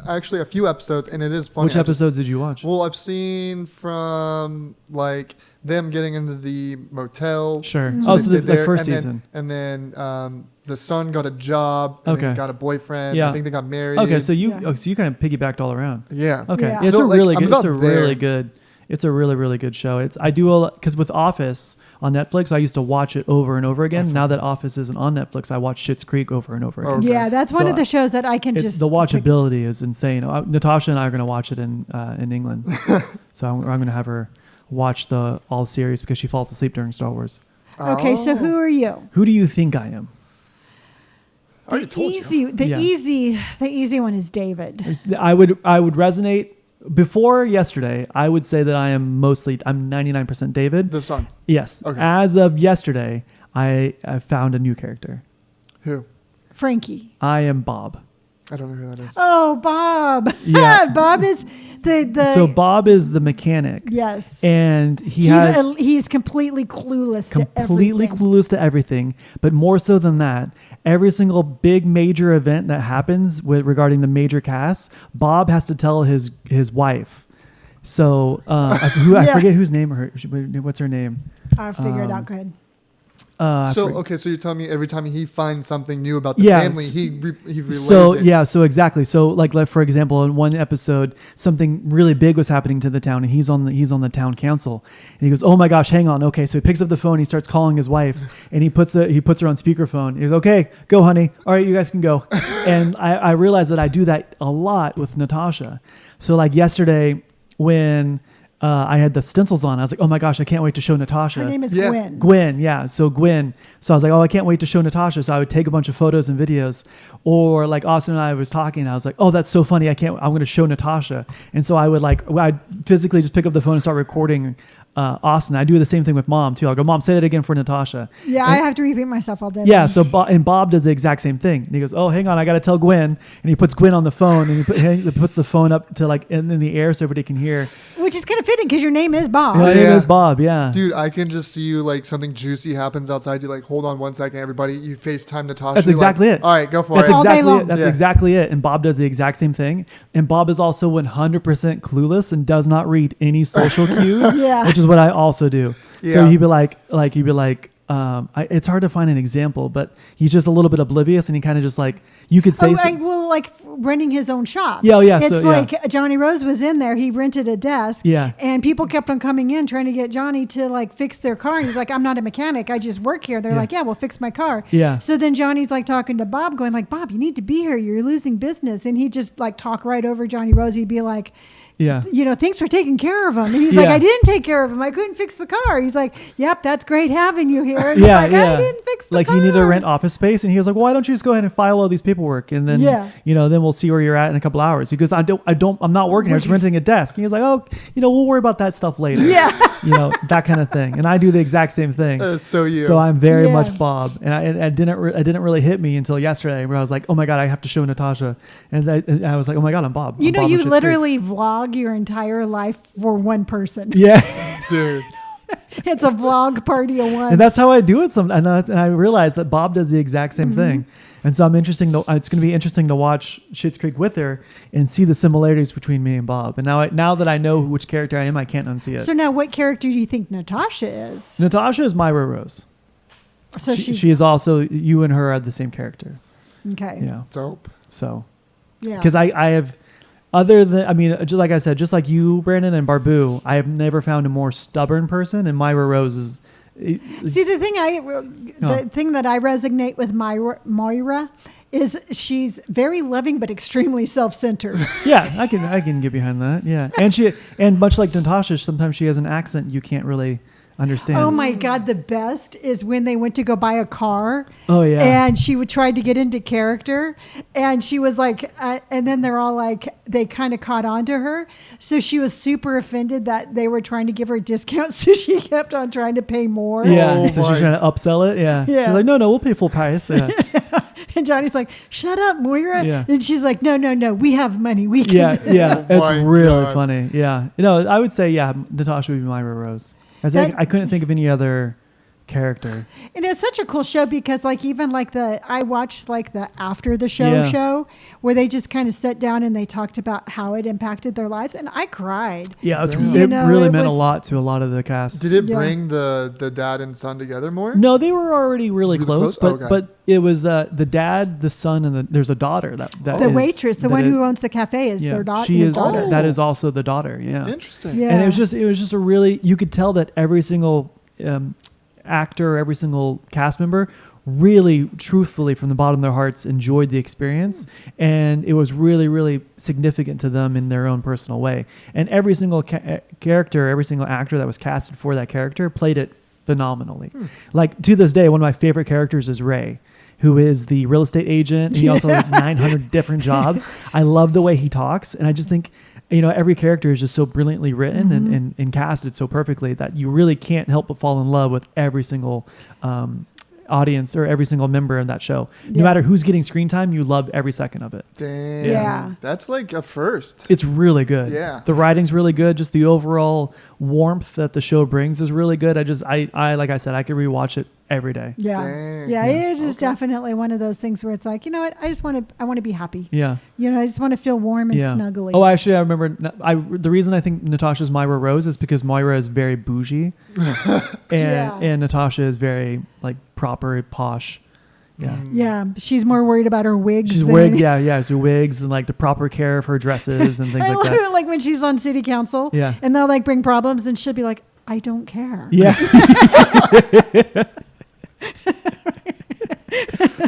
actually a few episodes, and it is funny. Which episodes did you watch? Well, I've seen from like them getting into the motel. Sure. So Oh, they so did the there, first and season. Then the son got a job. And then Okay. he got a boyfriend. Yeah. I think they got married. Okay, so you Yeah. so you kind of piggybacked all around. Yeah. Okay, Yeah. it's So, a like, really I'm good. It's a about really there. good. It's a really, really good show. I do because with Office on Netflix, I used to watch it over and over again. Now that Office isn't on Netflix, I watch Schitt's Creek over and over again. Okay. Yeah, that's one So, of the shows that I can just. The watchability is insane. Natasha and I are going to watch it in England, so I'm going to have her watch the all series because she falls asleep during Star Wars. Okay, so who are you? Who do you think I am? I already told you. Yeah. The easy one is David. I would resonate. Before yesterday, I would say that I'm 99% David. The son. Yes. Okay. As of yesterday, I found a new character. Who? Frankie. I am Bob. I don't know who that is. Oh, Bob. Yeah. Bob is the. So Bob is the mechanic. Yes. And he's completely clueless to everything. clueless to everything. But more so than that, every single big major event that happens regarding the major cast, Bob has to tell his wife. So I forget whose name what's her name? I'll figure it out. Go ahead. So you're telling me every time he finds something new about the family, he relays it. Yeah, so exactly. So like for example, in one episode, something really big was happening to the town, and he's on the town council, and he goes, "Oh my gosh, hang on." Okay, so he picks up the phone, he starts calling his wife, and he puts her on speakerphone. He goes, "Okay, go, honey. All right, you guys can go." And I realized that I do that a lot with Natasha. So like yesterday when I had the stencils on, I was like, "Oh my gosh, I can't wait to show Natasha." Her name is Yeah. Gwen. Gwen, yeah. So Gwen. So I was like, "Oh, I can't wait to show Natasha." So I would take a bunch of photos and videos. Or like Austin and I was talking, and I was like, "Oh, that's so funny. I'm going to show Natasha." And so I'd physically just pick up the phone and start recording Austin. I do the same thing with Mom too. I'll go, "Mom, say that again for Natasha." Yeah, and, I have to repeat myself all day. Yeah. So Bob does the exact same thing. And he goes, "Oh, hang on, I got to tell Gwen." And he puts Gwen on the phone, and he puts the phone up to like in the air so everybody can hear. Which is kind of fitting because your name is Bob. My name is Bob. Yeah. Dude, I can just see you like something juicy happens outside. You like, hold on 1 second, everybody. You FaceTime Natasha. That's You're exactly like, it. All right, go for That's it. All day exactly long. it. That's Yeah. exactly it. And Bob does the exact same thing. And Bob is also 100% clueless and does not read any social cues, Yeah. which is what I also do. So Yeah. he'd be like, it's hard to find an example, but he's just a little bit oblivious, and he kind of just like, you could say, like renting his own shop. Yeah, yeah, It's so, like Johnny Rose was in there. He rented a desk. Yeah. And people kept on coming in trying to get Johnny to like fix their car. And he's like, "I'm not a mechanic. I just work here." They're Yeah. like, "Yeah, well, fix my car." Yeah. So then Johnny's like talking to Bob, going like, "Bob, you need to be here. You're losing business." And he'd just like talk right over Johnny Rose. He'd be like, yeah. "Thanks for taking care of him." And he's like, Yeah. "I didn't take care of him. I couldn't fix the car." He's like, "Yep, that's great having you here." And Yeah, he's like, yeah. "I didn't fix the like car." he needed to rent office space, and he was like, "Why don't you just go ahead and file all these paperwork, and then then we'll see where you're at in a couple hours." He goes, I'm not working here. I'm just renting a desk." And he was like, "Oh, we'll worry about that stuff later." Yeah. That kind of thing. And I do the exact same thing. So I'm very much Bob, and it didn't really hit me until yesterday, where I was like, "Oh my god, I have to show Natasha," and I was like, "Oh my god, I'm Bob." You I'm Bob you on Schitt's literally vlog your entire life for one person. Creek. Yeah. Dude. It's a vlog party of one. And that's how I do it. And I realized that Bob does the exact same Mm-hmm. thing. And so it's going to be interesting to watch Schitt's Creek with her and see the similarities between me and Bob. And now that I know which character I am, I can't unsee it. So now what character do you think Natasha is? Natasha is Myra Rose. So she is also, you and her are the same character. Okay. Yeah. Dope. So, Yeah. because I have, other than, I mean, like I said, just like you, Brandon, and Barbu, I have never found a more stubborn person, and Myra Rose is. See, the thing that I resonate with Moira is she's very loving but extremely self-centered. Yeah, I can get behind that. Yeah, and much like Natasha, sometimes she has an accent you can't really understand. Oh my God, the best is when they went to go buy a car. Oh yeah. And she would try to get into character, and she was like, and then they're all like, they kind of caught on to her. So she was super offended that they were trying to give her a discount. So she kept on trying to pay more. Yeah. So she's trying to upsell it. Yeah. Yeah. She's like, no, we'll pay full price. Yeah. And Johnny's like, shut up, Moira. Yeah. And she's like, no, we have money. We can. Yeah. Oh It's my really God. funny. Yeah. I would say, Natasha would be Myra Rose. I couldn't think of any other character. And it was such a cool show because I watched like the after the show where they just kind of sat down and they talked about how it impacted their lives, and I cried. Yeah, it Yeah. really meant a lot to a lot of the cast. Did it bring the dad and son together more? No, they were already really close, but Okay. but it was the dad, the son, and there's a daughter that The waitress, the one who owns the cafe, is their daughter. She is daughter. that is also the daughter. Yeah, Interesting. Yeah. and it was just a really, you could tell that every single actor, every single cast member really truthfully from the bottom of their hearts enjoyed the experience, and it was really, really significant to them in their own personal way. And every single character, every single actor that was casted for that character played it phenomenally. Like to this day, one of my favorite characters is Ray, who is the real estate agent, and he also has 900 different jobs. I love the way he talks, and I just think, every character is just so brilliantly written and casted so perfectly that you really can't help but fall in love with every single audience or every single member in that show. No matter who's getting screen time, you love every second of it. Damn. Yeah. That's like a first. It's really good. Yeah. The writing's really good. Just the overall warmth that the show brings is really good. I like I said, I could rewatch it every day. Yeah. Dang. Yeah. It is definitely one of those things where it's like, you know what? I want to be happy. Yeah. I just want to feel warm and snuggly. Oh, actually, I remember. The reason I think Natasha's Myra Rose is because Moira is very bougie, and Natasha is very like proper, posh. Yeah. Yeah. She's more worried about her wigs. She's wigs. Yeah. She's wigs and like the proper care of her dresses and things I like love that. it, like when she's on city council. Yeah. And they'll like bring problems, and she'll be like, I don't care. Yeah.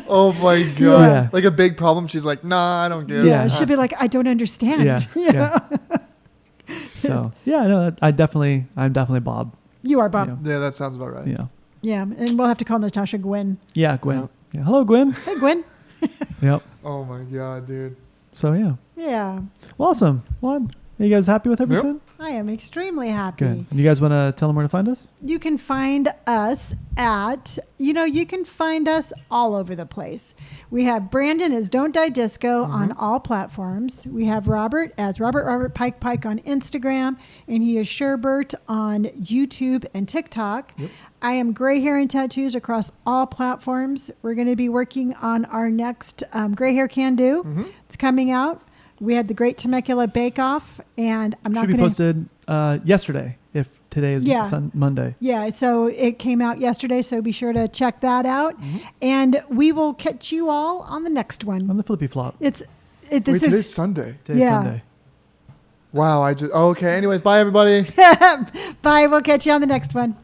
Oh my God. Yeah. Like a big problem. She's like, nah, I don't get it. Yeah. She'll be like, I don't understand. Yeah. You know? So no, I'm definitely Bob. You are Bob. Yeah, that sounds about right. Yeah. Yeah. And we'll have to call Natasha Gwen. Yeah, Gwen. Yeah. Hello, Gwen. Hey, Gwen. Yep. Oh my God, dude. So yeah. Yeah. Well, awesome. Well, are you guys happy with everything? I am extremely happy. Good. You guys want to tell them where to find us? You can find us you can find us all over the place. We have Brandon as Don't Die Disco on all platforms. We have Robert as Robert Pike on Instagram, and he is Sherbert on YouTube and TikTok. Yep. I am Gray Hair and Tattoos across all platforms. We're going to be working on our next Gray Hair Can Do. It's coming out. We had the Great Temecula Bake Off, and I'm not going to... Should be posted yesterday, if today is Monday. Yeah, so it came out yesterday, so be sure to check that out. And we will catch you all on the next one. On the Flippy Flop. Today's Sunday. Today's Yeah. Sunday. Wow, okay. Anyways, bye everybody. Bye, we'll catch you on the next one.